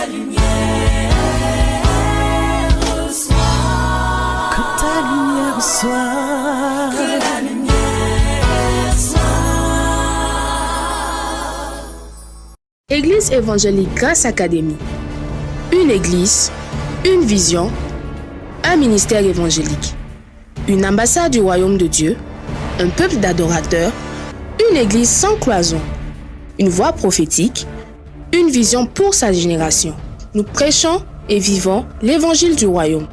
la lumière soit. Que ta lumière soit. Que la lumière soit. Église évangélique Grâce Académie. Une église, une vision, un ministère évangélique. Une ambassade du royaume de Dieu, un peuple d'adorateurs, une église sans cloison, une voix prophétique, une vision pour sa génération. Nous prêchons et vivons l'évangile du royaume.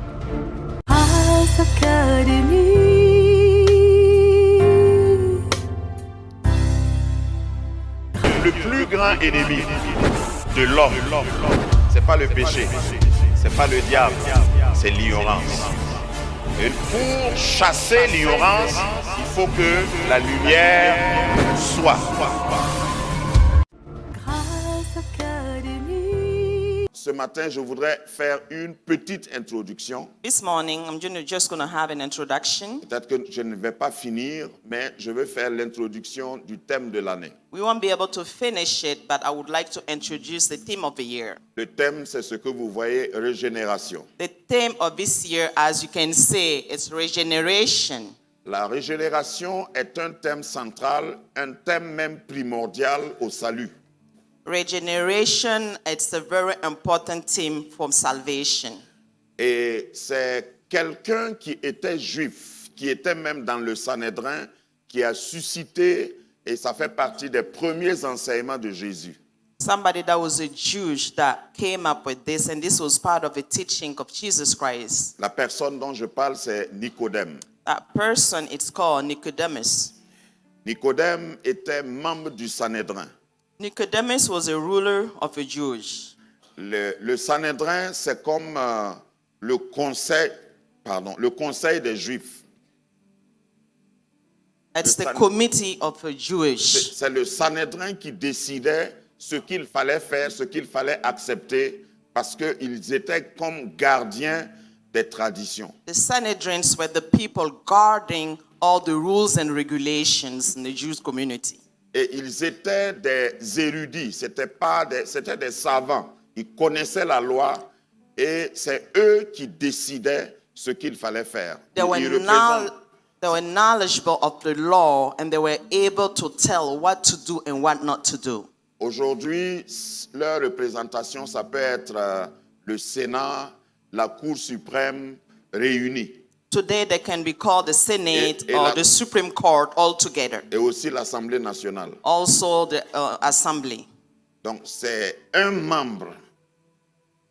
Grâce Académie. Le plus grand ennemi de l'homme, c'est pas le péché, c'est pas le diable, c'est l'ignorance. Et pour chasser l'ignorance, il faut que la lumière soit. Grâce Académie. Ce matin, je voudrais faire une petite introduction. This morning, I'm just going to have an introduction. Peut-être que je ne vais pas finir, mais je vais faire l'introduction du thème de l'année. We won't be able to finish it, but I would like to introduce the theme of the year. Le thème, c'est ce que vous voyez, régénération. The theme of this year, as you can see, is regeneration. La régénération est un thème central, un thème même primordial au salut. Regeneration, it's a very important theme for salvation. Et c'est quelqu'un qui était juif, qui était même dans le Sanhédrin, qui a suscité, et ça fait partie des premiers enseignements de Jésus. Somebody that was a Jew that came up with this, and this was part of the teaching of Jesus Christ. La personne dont je parle, c'est Nicodème. That person, it's called Nicodemus. Nicodème était membre du Sanhédrin. Nicodemus was a ruler of the Jews. Le Sanhédrin, c'est comme le conseil des Juifs. It's the committee of the Jewish. C'est le Sanhédrin qui décidait ce qu'il fallait faire, ce qu'il fallait accepter, parce qu'ils étaient comme gardiens des traditions. The Sanhedrins were the people guarding all the rules and regulations in the Jewish community. Et ils étaient des érudits, c'était des savants. Ils connaissaient la loi et c'est eux qui décidaient ce qu'il fallait faire. They were knowledgeable of the law and they were able to tell what to do and what not to do. Aujourd'hui, leur représentation, ça peut être le Sénat, la Cour suprême réunie. Today they can be called the Senate or the Supreme Court all together. Et aussi l'Assemblée nationale. Also the Assembly. Donc c'est un membre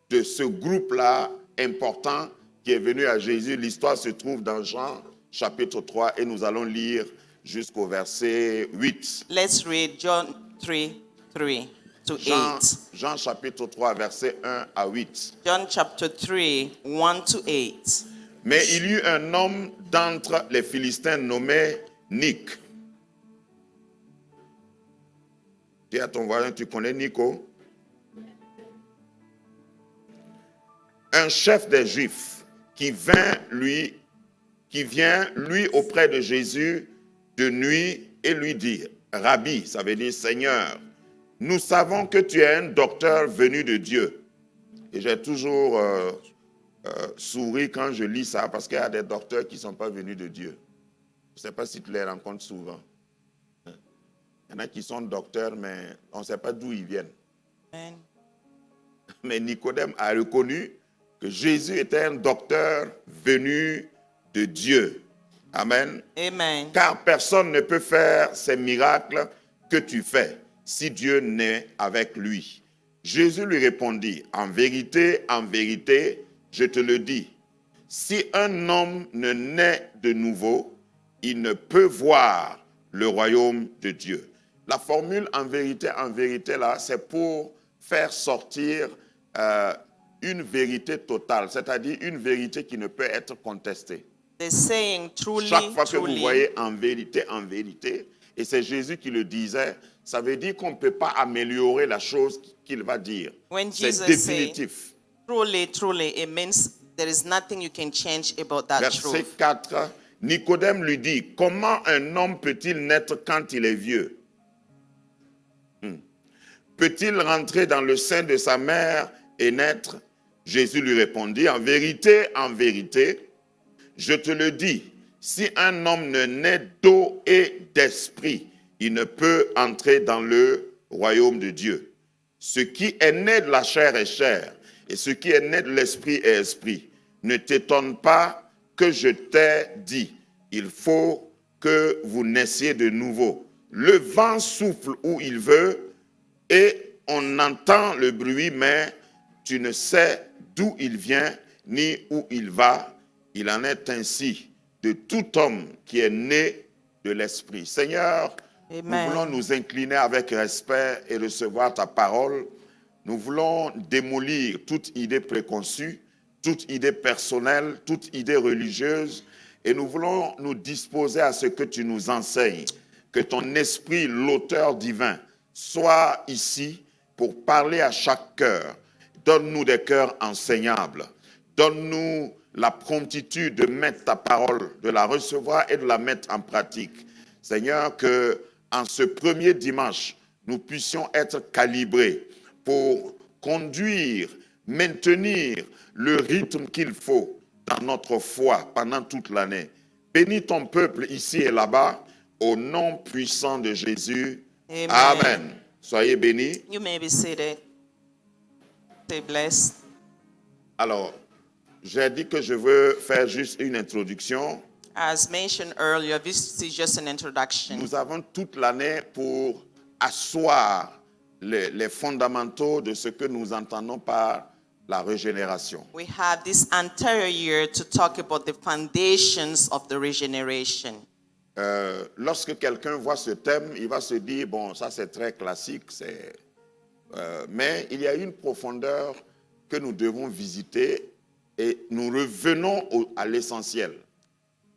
de ce groupe-là important qui est venu à Jésus. L'histoire se trouve dans Jean chapitre 3 et nous allons lire jusqu'au verset 8. Let's read John 3:3 to 8. Jean chapitre 3 verset 1 à 8. John chapter 3, 1 to 8. Mais il y eut un homme d'entre les Philistins nommé Nic. Dis à ton voisin, tu connais Nico? Un chef des Juifs qui vient lui auprès de Jésus de nuit et lui dit, Rabbi, ça veut dire Seigneur, nous savons que tu es un docteur venu de Dieu. Et j'ai toujours souri quand je lis ça parce qu'il y a des docteurs qui ne sont pas venus de Dieu. Je ne sais pas si tu les rencontres souvent. Il y en a qui sont docteurs, mais on ne sait pas d'où ils viennent. Amen. Mais Nicodème a reconnu que Jésus était un docteur venu de Dieu. Amen. Amen. Car personne ne peut faire ces miracles que tu fais si Dieu n'est avec lui. Jésus lui répondit, en vérité, je te le dis, si un homme ne naît de nouveau, il ne peut voir le royaume de Dieu. La formule en vérité, là, c'est pour faire sortir une vérité totale, c'est-à-dire une vérité qui ne peut être contestée. The saying truly, Chaque fois que truly. vous voyez en vérité, et c'est Jésus qui le disait, ça veut dire qu'on ne peut pas améliorer la chose qu'il va dire. When C'est Jesus définitif. Truly, truly, it means there is nothing you can change about that Verset truth. 4, Nicodème lui dit, comment un homme peut-il naître quand il est vieux? Peut-il rentrer dans le sein de sa mère et naître? Jésus lui répondit, en vérité, je te le dis, si un homme ne naît d'eau et d'esprit, il ne peut entrer dans le royaume de Dieu. Ce qui est né de la chair est chair, et ce qui est né de l'esprit est esprit. Ne t'étonne pas que je t'ai dit, il faut que vous naissiez de nouveau. Le vent souffle où il veut, et on entend le bruit, mais tu ne sais d'où il vient, ni où il va. Il en est ainsi de tout homme qui est né de l'Esprit. Seigneur, Amen. nous voulons nous incliner avec respect et recevoir ta parole. Nous voulons démolir toute idée préconçue, toute idée personnelle, toute idée religieuse, et nous voulons nous disposer à ce que tu nous enseignes. Que ton esprit, l'auteur divin, soit ici pour parler à chaque cœur. Donne-nous des cœurs enseignables. Donne-nous la promptitude de mettre ta parole, de la recevoir et de la mettre en pratique. Seigneur, que en ce premier dimanche, nous puissions être calibrés pour conduire, maintenir le rythme qu'il faut dans notre foi pendant toute l'année. Bénis ton peuple ici et là-bas, au nom puissant de Jésus. Amen. Amen. Soyez bénis. You may be seated. Stay blessed. Alors, j'ai dit que je veux faire juste une introduction. As mentioned earlier, this is just an introduction. Nous avons toute l'année pour asseoir les fondamentaux de ce que nous entendons par la régénération. We have this entire year to talk about the foundations of the regeneration. Lorsque quelqu'un voit ce thème, il va se dire, bon, ça c'est très classique, mais il y a une profondeur que nous devons visiter et nous revenons à l'essentiel.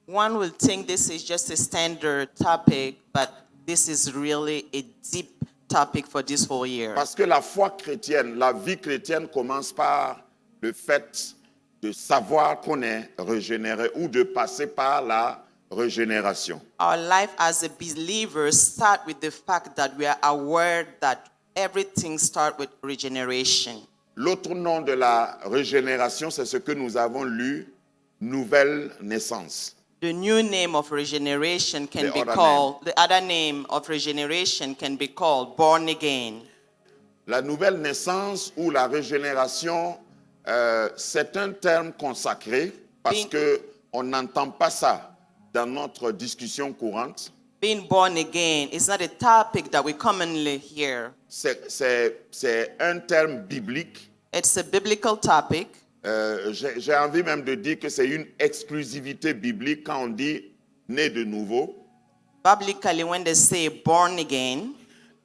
One will think this is just a standard topic, but this is really a deep topic for this whole year. Parce que la foi chrétienne, la vie chrétienne commence par le fait de savoir qu'on est régénéré ou de passer par la régénération. Our life as a believer start with the fact that we are aware that everything starts with regeneration. L'autre nom de la régénération, c'est ce que nous avons lu, nouvelle naissance. The new name of regeneration can The be other called, the other name of regeneration can be called born again. La nouvelle naissance ou la régénération, c'est un terme consacré parce qu'on n'entend pas ça dans notre discussion courante. Being born again is not a topic that we commonly hear. C'est un terme biblique. It's a biblical topic. J'ai envie même de dire que c'est une exclusivité biblique quand on dit né de nouveau. Biblically, when they say born again,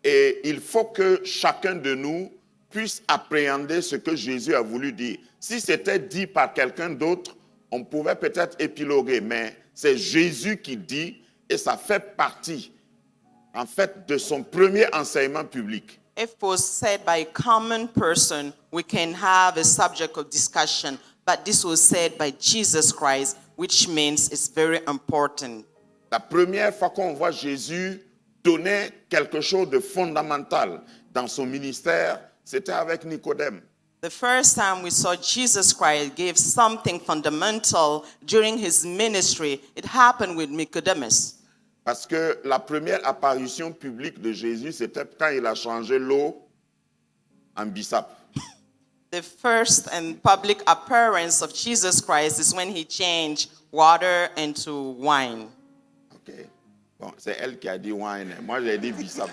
Et il faut que chacun de nous puisse appréhender ce que Jésus a voulu dire. Si c'était dit par quelqu'un d'autre, on pouvait peut-être épiloguer, mais c'est Jésus qui dit et ça fait partie, en fait, de son premier enseignement public. if it was said by a common person, we can have a subject of discussion, but this was said by Jesus Christ, which means it's very important. La première fois qu'on voit Jésus donner quelque chose de fondamental dans son ministère, c'était avec Nicodème. The first time we saw Jesus Christ give something fundamental during his ministry, it happened with Nicodemus. Parce que la première apparition publique de Jésus, c'était quand il a changé l'eau en bissap. The first and public appearance of Jesus Christ is when he changed water into wine. Ok. Bon, c'est elle qui a dit wine. Moi, j'ai dit bissap.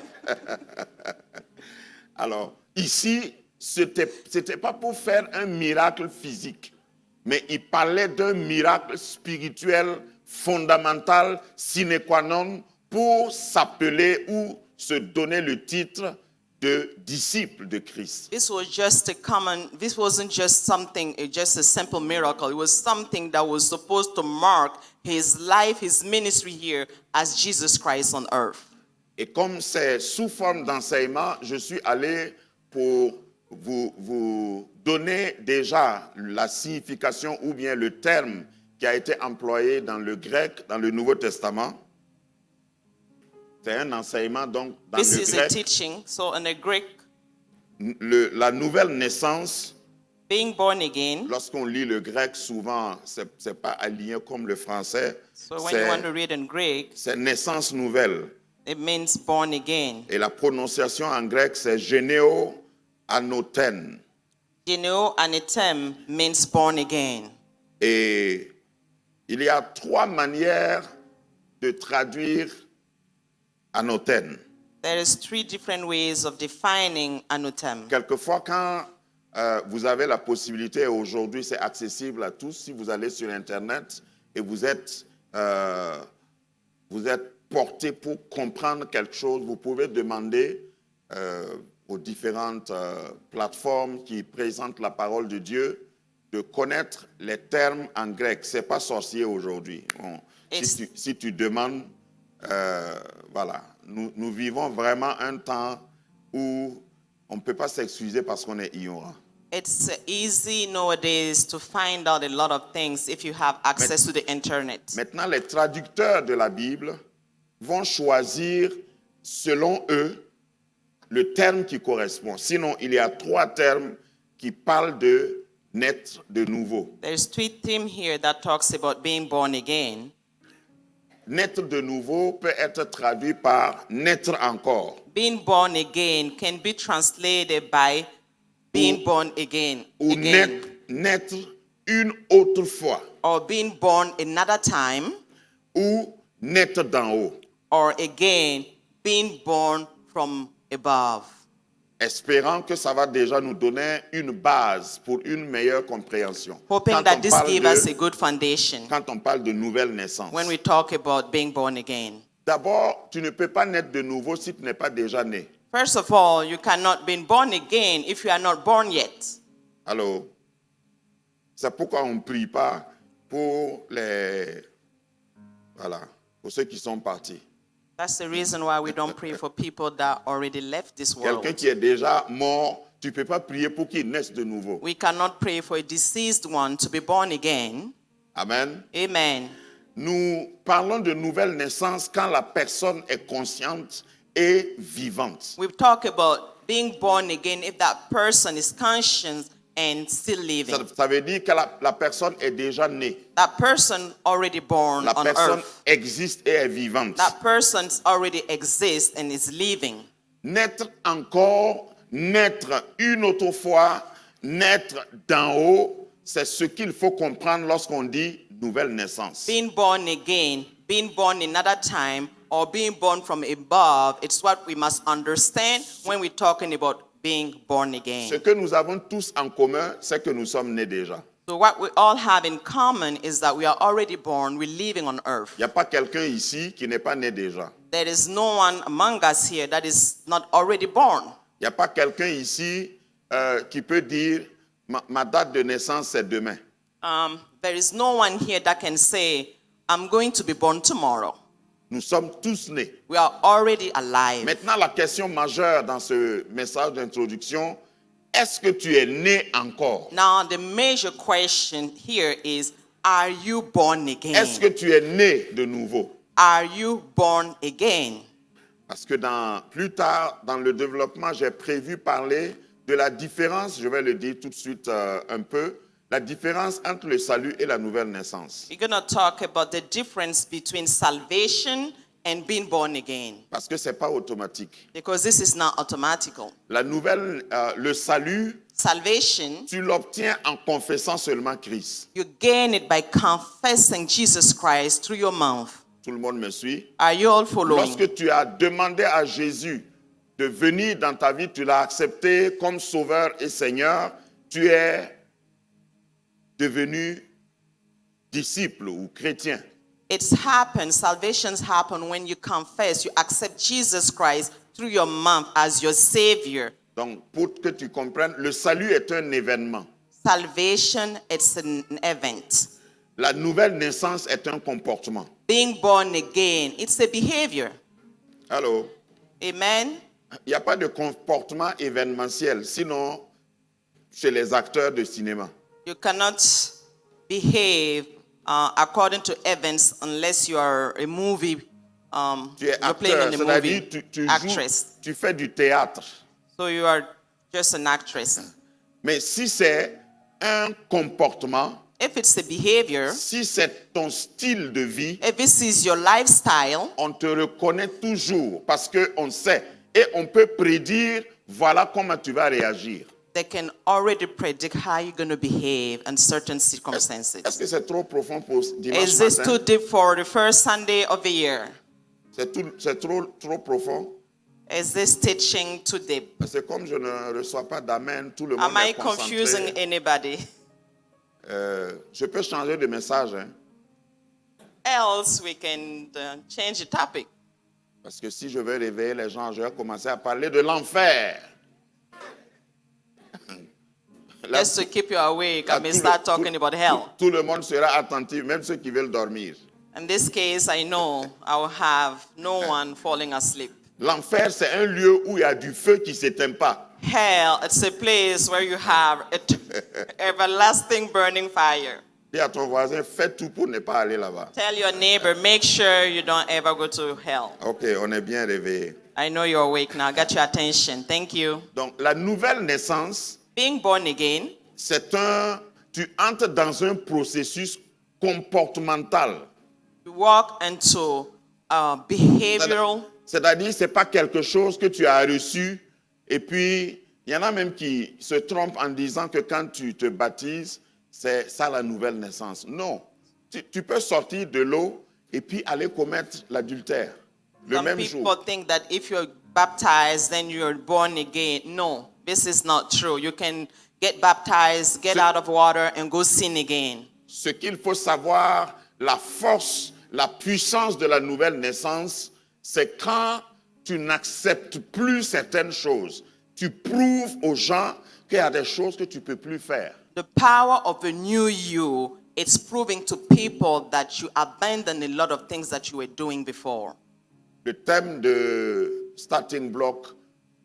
Alors, ici, c'était pas pour faire un miracle physique, mais il parlait d'un miracle spirituel fondamental, sine qua non, pour s'appeler ou se donner le titre de disciple de Christ. This wasn't just something, just a simple miracle. It was something that was supposed to mark his life, his ministry here as Jesus Christ on earth. Et comme c'est sous forme d'enseignement, je suis allé pour vous donner déjà la signification ou bien le terme qui a été employé dans le grec, dans le Nouveau Testament. C'est un enseignement donc dans This le is a grec. teaching. So in the Greek, La nouvelle naissance Being born again. Lorsqu'on lit le grec, souvent, c'est pas aligné comme le français. So when you want to read in Greek, C'est naissance nouvelle. it means born again. Et la prononciation en grec, c'est généo anoten. Geneo anetem means born again. Et il y a 3 manières de traduire anoten. There is 3 different ways of defining anetem. Quelquefois, quand vous avez la possibilité, et aujourd'hui c'est accessible à tous, si vous allez sur Internet et vous êtes porté pour comprendre quelque chose, vous pouvez demander aux différentes plateformes qui présentent la parole de Dieu de connaître les termes en grec. Ce n'est pas sorcier aujourd'hui. Bon, si tu demandes, voilà, nous vivons vraiment un temps où on ne peut pas s'excuser parce qu'on est ignorant. It's easy nowadays to find out a lot of things if you have access to the internet. Maintenant, les traducteurs de la Bible vont choisir, selon eux, le terme qui correspond. Sinon, il y a 3 termes qui parlent de naître de nouveau. There's 3 themes here that talks about being born again. Naître de nouveau peut être traduit par naître encore. Being born again can be translated by being born again. Ou naître une autre fois. Or being born another time. Ou naître d'en haut. Or again, being born from above. Espérant que ça va déjà nous donner une base pour une meilleure compréhension. Hoping that this gives us a good foundation quand on parle de nouvelle naissance. when we talk about being born again. D'abord, tu ne peux pas naître de nouveau si tu n'es pas déjà né. First of all, you cannot be born again if you are not born yet. Alors, c'est pourquoi on ne prie pas pour pour ceux qui sont partis. That's the reason why we don't pray for people that already left this world. Quelqu'un qui est déjà mort, tu ne peux pas prier pour qu'il naisse de nouveau. We cannot pray for a deceased one to be born again. Amen. Amen. Nous parlons de nouvelle naissance quand la personne est consciente et vivante. We talk about being born again if that person is conscious and still living. Ça veut dire que la personne est déjà née. That person already born La on personne earth. existe et est vivante. That person already exists and is living. Naître encore, naître une autre fois, naître d'en haut, c'est ce qu'il faut comprendre lorsqu'on dit nouvelle naissance. Being born again, being born another time, or being born from above, it's what we must understand when we're talking about being born again. Ce que nous avons tous en commun, c'est que nous sommes nés déjà. So what we all have in common is that we are already born, we're living on earth. Il n'y a pas quelqu'un ici qui n'est pas né déjà. There is no one among us here that is not already born. Il n'y a pas quelqu'un ici qui peut dire ma date de naissance c'est demain. There is no one here that can say, I'm going to be born tomorrow. Nous sommes tous nés. We are already alive. Maintenant, la question majeure dans ce message d'introduction, est-ce que tu es né encore? Now, the major question here is, are you born again? Est-ce que tu es né de nouveau? Are you born again? Parce que plus tard, dans le développement, j'ai prévu parler de la différence, je vais le dire tout de suite un peu, la différence entre le salut et la nouvelle naissance. We're going to talk about the difference between salvation and being born again. Parce que ce n'est pas automatique. Because this is not automatical. Le salut, Salvation, tu l'obtiens en confessant seulement Christ. you gain it by confessing Jesus Christ through your mouth. Tout le monde me suit? Are you all following? Lorsque tu as demandé à Jésus de venir dans ta vie, tu l'as accepté comme sauveur et Seigneur, tu es devenu disciple ou chrétien. It's happened, salvations happen when you confess, you accept Jesus Christ through your mouth as your Savior. Donc, pour que tu comprennes, le salut est un événement. Salvation, it's an event. La nouvelle naissance est un comportement. Being born again, it's a behavior. Allô? Amen? Il n'y a pas de comportement événementiel, sinon chez les acteurs de cinéma. You cannot behave according to events unless you are a movie, Tu es you're playing acteur, in a c'est-à-dire movie, tu actress. joues, tu fais du théâtre. So you are just an actress. Mais si c'est un comportement, if it's a behavior, si c'est ton style de vie, if this is your lifestyle, on te reconnaît toujours parce qu'on sait et on peut prédire voilà comment tu vas réagir. they can already predict how you're going to behave in certain Est-ce circumstances. que c'est trop profond pour dimanche Is this matin? too deep for the first Sunday of the year? C'est trop profond? Is this teaching too deep? Parce que comme je ne reçois pas d'amen, tout le monde Am I est confusing concentré. anybody? Je peux changer de message, hein? Else we can change the topic. Parce que si je veux réveiller les gens, je vais commencer à parler de l'enfer. Là, Just to keep you awake, là, I may tout start le- talking tout- about hell. tout le monde sera attentif, même ceux qui veulent dormir. In this case, I know I will have no one falling asleep. L'enfer, c'est un lieu où il y a du feu qui ne s'éteint pas. Hell, it's a place where you have everlasting burning fire. Dis à ton voisin, fais tout pour ne pas aller là-bas. Tell your neighbor, make sure you don't ever go to hell. Ok, on est bien réveillé. I know you're awake now. I got your attention. Thank you. Donc, la nouvelle naissance, Being born again, tu entres dans un processus comportemental. you walk into behavioral. C'est-à-dire, ce n'est pas quelque chose que tu as reçu. Et puis, il y en a même qui se trompent en disant que quand tu te baptises, c'est ça la nouvelle naissance. Non. Tu peux sortir de l'eau et puis aller commettre l'adultère le Some même people jour. think that if you're baptized, then you're born again. No, this is not true. You can get baptized, get out of water, and go sin again. Ce qu'il faut savoir, la force, la puissance de la nouvelle naissance, c'est quand tu n'acceptes plus certaines choses. Tu prouves aux gens qu'il y a des choses que tu ne peux plus faire. The power of a new you, it's proving to people that you abandon a lot of things that you were doing before. Le thème de Starting Block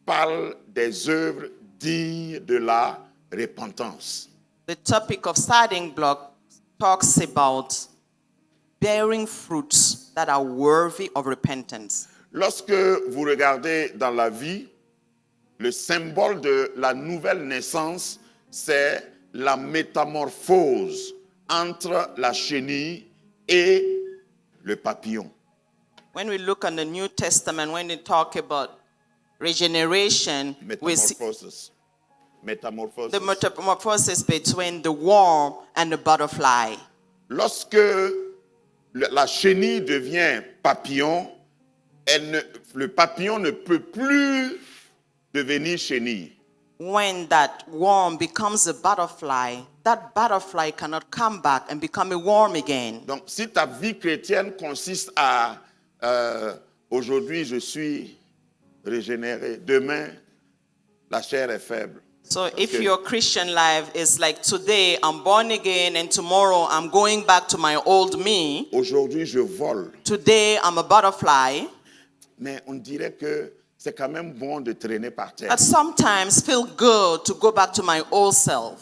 parle des œuvres dignes de la repentance. The topic of starting block talks about bearing fruits that are worthy of repentance. Lorsque vous regardez dans la vie, le symbole de la nouvelle naissance, c'est la métamorphose entre la chenille et le papillon. When we look on the New Testament, when they talk about regeneration, we see Métamorphosis. Métamorphosis. the metamorphosis between the worm and the butterfly. Lorsque la chenille devient papillon, le papillon ne peut plus devenir chenille. When that worm becomes a butterfly, that butterfly cannot come back and become a worm again. Donc, si ta vie chrétienne consiste à aujourd'hui je suis régénéré, demain la chair est faible. So if Okay. your Christian life is like today I'm born again and tomorrow I'm going back to my old me, Aujourd'hui je vole, today I'm a butterfly, mais on dirait que c'est quand même bon de traîner par terre. that sometimes feel good to go back to my old self.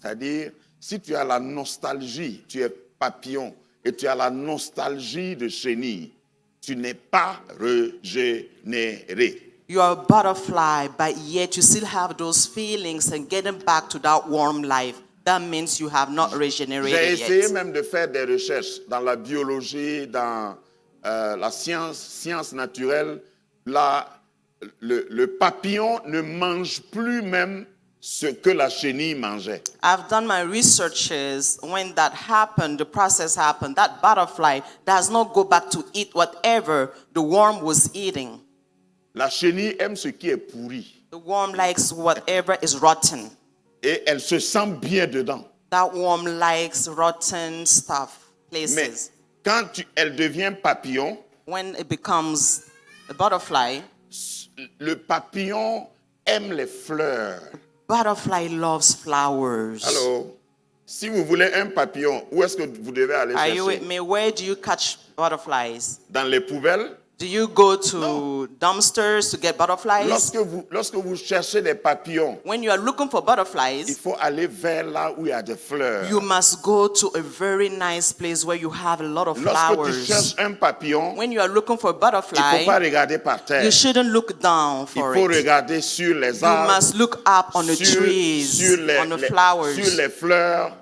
C'est-à-dire, si tu as la nostalgie, tu es papillon, et tu as la nostalgie de chenille, tu n'es pas régénéré. You are a butterfly, but yet you still have those feelings and getting back to that warm life. That means you have not J'ai regenerated essayé yet. même de faire des recherches dans la biologie, dans la science naturelle. Le papillon ne mange plus même ce que la chenille mangeait. I've done my researches. When that happened, the process happened, that butterfly does not go back to eat whatever the worm was eating. La chenille aime ce qui est pourri The worm likes whatever is rotten. et elle se sent bien dedans. That worm likes rotten stuff, Mais places. quand elle devient papillon, When it becomes a butterfly, le papillon aime les fleurs. butterfly loves flowers. Alors, si vous voulez un papillon, où est-ce que vous devez aller Are you with chercher? me? Where do you catch butterflies? Dans les poubelles? Do you go to dumpsters to get butterflies? Lorsque vous cherchez des papillons, When you are looking for il butterflies, faut aller vers là où il y a des fleurs. you must go to a very nice place where you have a lot of Lorsque tu flowers. cherches un papillon, When you are looking for a il ne faut pas butterfly, regarder par terre. you shouldn't look down Il for faut it. regarder sur les You arbres, must look up on the sur trees, on the flowers. sur les fleurs,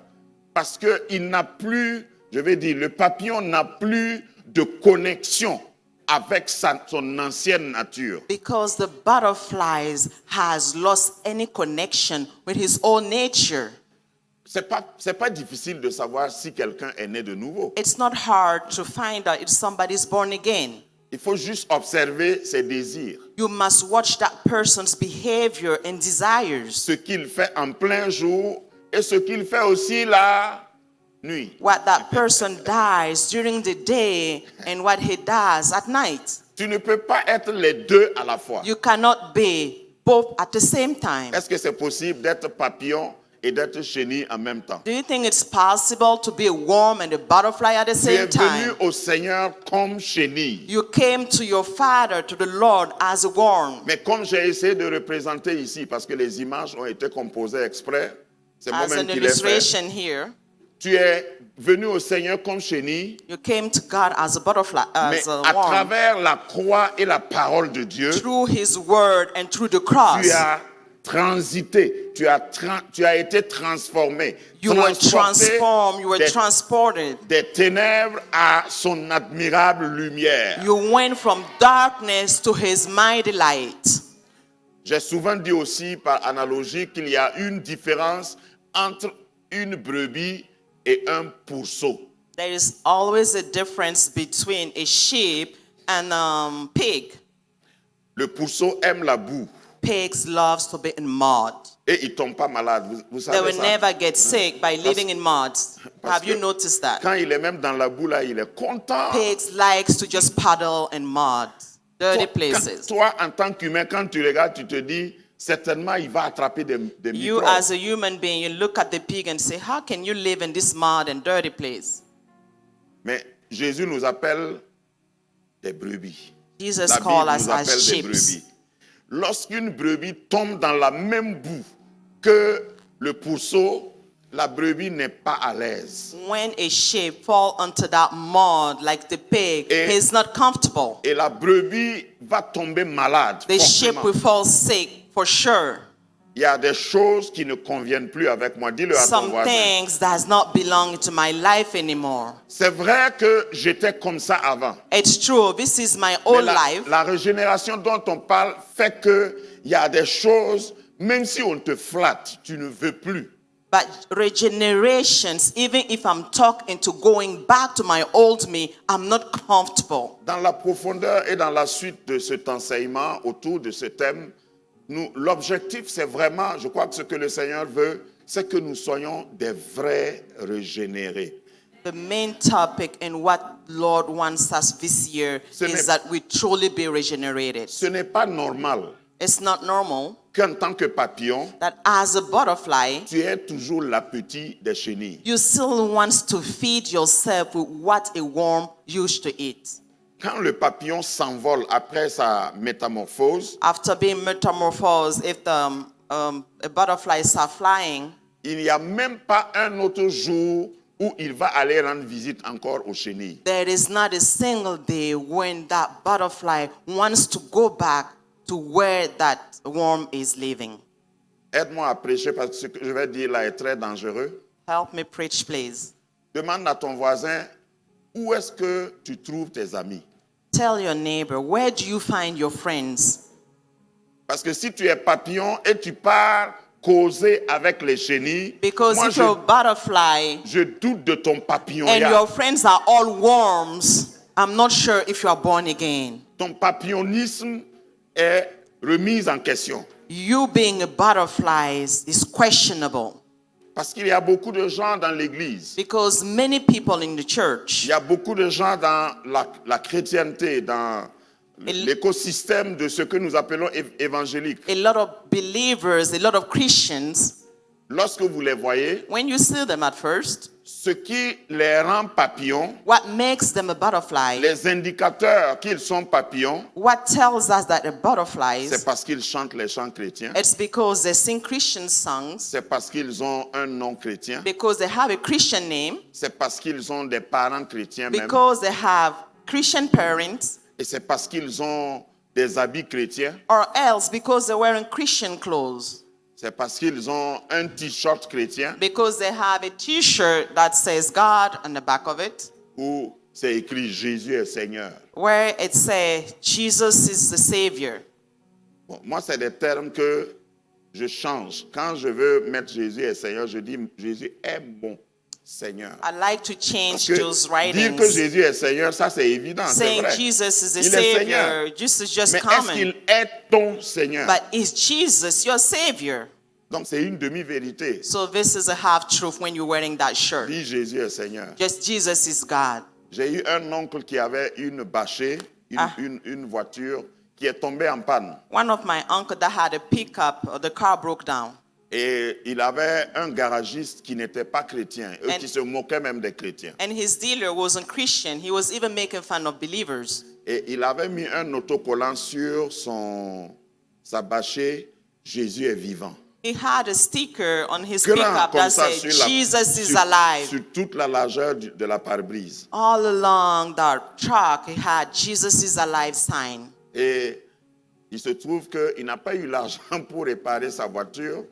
parce que il n'a plus, je vais dire, le papillon n'a plus de connexion avec son ancienne nature. Because the butterflies has lost any connection with his own nature. C'est pas difficile de savoir si quelqu'un est né de nouveau. It's not hard to find out if somebody's born again. Il faut juste observer ses désirs, You must watch that person's behavior and desires. ce qu'il fait en plein jour et ce qu'il fait aussi la nuit. What that person does during the day and what he does at night. Tu ne peux pas être les deux à la fois. You cannot be both at the same time. Est-ce que c'est possible d'être papillon et d'être chenille en même temps? Do you think it's possible to be a worm and a butterfly at the Tu es same venu time? au Seigneur comme chenille. You came to your Father, to the Lord, as a worm. Mais comme j'ai essayé de représenter ici, parce que les images ont été composées exprès, c'est As moi-même an qui l'ai fait. illustration here, Tu es venu au Seigneur comme chenille, you came to God as a butterfly, mais as a à worm. travers la croix et la parole de Dieu, Through His Word and through the cross, tu as transité, tu as été transformé. you were Transporté transformed, you were des- transported. des ténèbres à son admirable lumière. You went from darkness to His mighty light. J'ai souvent dit aussi par analogie qu'il y a une différence entre une brebis et un pourceau. There is always a difference between a sheep and a pig. Le pourceau aime la boue Pigs loves to be in mud. et il ne tombe pas malade. Vous They savez will ça? never get sick by living in mud. Have you que noticed that? Quand il est même dans la boue là, il est content. Pigs likes to just paddle in mud, dirty places. Toi, en tant qu'humain, quand tu regardes, tu te dis, certainement, il va attraper des You microbes. as a human being, you look at the pig and say, how can you live in this mud and dirty place? Mais Jésus nous appelle des brebis. Jesus La called Bible us nous as appelle des sheep. brebis. Lorsqu'une brebis tombe dans la même boue que le pourceau, la brebis n'est pas à l'aise. When a sheep fall into that mud like the pig, Et- he's not comfortable. Et la brebis va tomber malade. The sheep forcément. will fall sick for sure. Il y a des choses qui ne conviennent plus avec moi. Dis-le à ton Some voisin. things does not belong to my life anymore. C'est vrai que j'étais comme ça avant. It's true. This is my Mais old la, life. la régénération dont on parle fait qu'il y a des choses, même si on te flatte, tu ne veux plus. But regenerations, even if I'm talking to going back to my old me, I'm not comfortable. Dans la profondeur et dans la suite de cet enseignement autour de ce thème, l'objectif c'est vraiment, je crois que ce que le Seigneur veut, c'est que nous soyons des vrais régénérés. The main topic and what Lord wants us this year Ce n'est- is that we truly be regenerated. Ce n'est pas normal It's not normal qu'en tant que papillon, that as a butterfly, tu aies toujours l'appétit des chenilles. you still want to feed yourself with what a worm used to eat. Quand le papillon s'envole après sa métamorphose, After being metamorphosed, if a butterfly starts flying, il n'y a même pas un autre jour où il va aller rendre visite encore aux chenilles. there is not a single day when that butterfly wants to go back to where that worm is living. Aide-moi à prêcher parce que ce que je vais dire là est très dangereux. Help me preach, please. Demande à ton voisin, où est-ce que tu trouves tes amis? Tell your neighbor, where do you find your friends? Parce que si tu es papillon et tu pars causer avec les chenilles, Because moi if you're a butterfly je doute de ton papillon. and your friends are all worms, I'm not sure if you are born again. Ton papillonisme est remis en question. You being a butterfly is questionable Parce qu'il y a beaucoup de gens dans l'église. because many people in the church, Il y a beaucoup de gens dans la chrétienté, dans l'écosystème de ce que nous appelons évangélique. a lot of believers, a lot of Christians, Lorsque vous les voyez, when you see them at first, ce qui les rend papillons, what makes them a butterfly, les indicateurs qu'ils sont papillons, what tells us that they're butterflies, c'est parce qu'ils chantent les chants chrétiens, it's because they sing Christian songs, c'est parce qu'ils ont un nom chrétien, because they have a Christian name, c'est parce qu'ils ont des parents chrétiens même, because they have Christian parents, et c'est parce qu'ils ont des habits chrétiens, or else because they're wearing Christian clothes, c'est parce qu'ils ont un t-shirt chrétien because they have a t-shirt that says God on the back of it, où c'est écrit Jésus est Seigneur. where it says Jesus is the Savior. Bon, moi, c'est des termes que je change. Quand je veux mettre Jésus est Seigneur, je dis Jésus est mon Seigneur. I like to change Parce que those dire que writings. Jésus est Seigneur, ça c'est évident, c'est Saying vrai. Jesus is the Il est Savior, Seigneur. this is just Mais est-ce common. qu'il est ton Seigneur? But is Jesus your Savior? Donc c'est une demi-vérité. So this is a half truth when you're wearing that shirt. Dis Jésus est Seigneur. Just Jesus is God. J'ai eu un oncle qui avait une bâchée, une voiture qui est tombée en panne. One of my uncle that had a pickup, the car broke down. Et il avait un garagiste qui n'était pas chrétien, And- qui se moquait même des chrétiens. And his dealer wasn't Christian. He was even making fun of believers. Et il avait mis un autocollant sur sa bâchée, Jésus est vivant. He had a sticker on his Grand pickup comme that ça said, Jesus is alive. sur toute la largeur de la pare-brise. All along the truck, he had Jesus is alive sign. Et il se trouve qu'il n'a pas eu l'argent pour réparer sa voiture.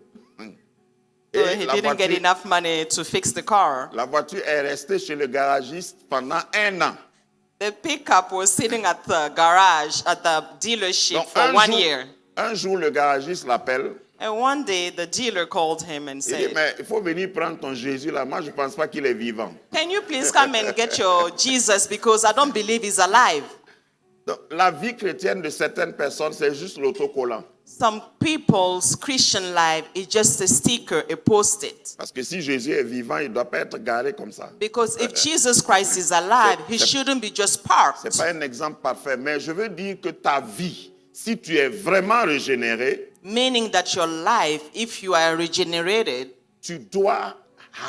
So he didn't get enough money to fix the car. la voiture est restée chez le garagiste pendant 1 an. The pickup was sitting at the garage, at the dealership Donc, for 1 year. un jour, le garagiste l'appelle. And one day, the dealer called him and Il dit, said, mais il faut venir prendre ton Jésus là. Moi, je ne pense pas qu'il est vivant. can you please come and get your Jesus because I don't believe he's alive. Donc, la vie chrétienne de certaines personnes, c'est juste l'autocollant. Some people's Christian life is just a sticker, a post-it. Parce que si Jésus est vivant, il ne doit pas être garé comme ça. Because if Jesus Christ is alive, he shouldn't be just Ce parked. n'est pas un exemple parfait, mais je veux dire que ta vie, si tu es vraiment régénéré, Meaning that your life, if you are regenerated, tu dois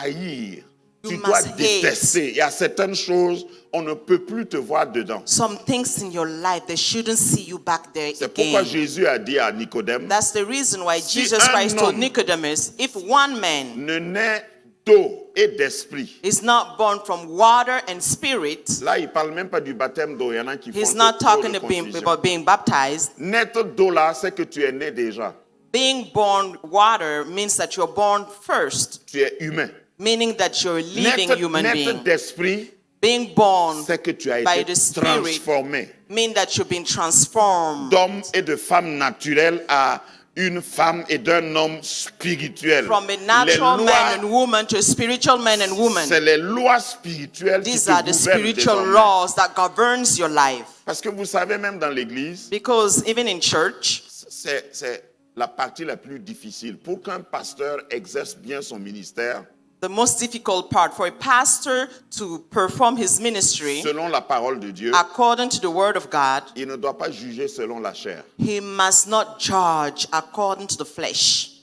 haïr, You tu dois must hate. détester. Il y a certaines choses, on ne peut plus te voir dedans. some things in your life, they shouldn't see you back there C'est pourquoi again. Jésus a dit à Nicodème, That's the reason why Si Jesus un Christ told homme- Nicodemus, if one man ne naît d'eau et d'esprit. is not born from water and spirit, Là, il ne parle même pas du baptême d'eau. Il y en a qui he's font not trop talking de confusion. about being baptized. Naître d'eau là, c'est que tu es né déjà. Being born water means that you're born first, Tu es humain. meaning that you're a living human Naître being. d'esprit, Being born c'est que tu as by été the Spirit transformé means that you've been transformed d'homme et de femme naturelle à une femme et d'un homme spirituel. from a Les natural lois, man and woman to a spiritual man and woman. c'est les lois spirituelles qui These te are the gouvernent spiritual désormais. laws that governs your life. Parce que vous savez, même dans l'église, Because even in church, c'est la partie la plus difficile. Pour qu'un pasteur exerce bien son ministère, the most difficult part for a pastor to perform his ministry selon la parole de Dieu, according to the word of God, il ne doit pas juger selon la chair. he must not judge according to the flesh.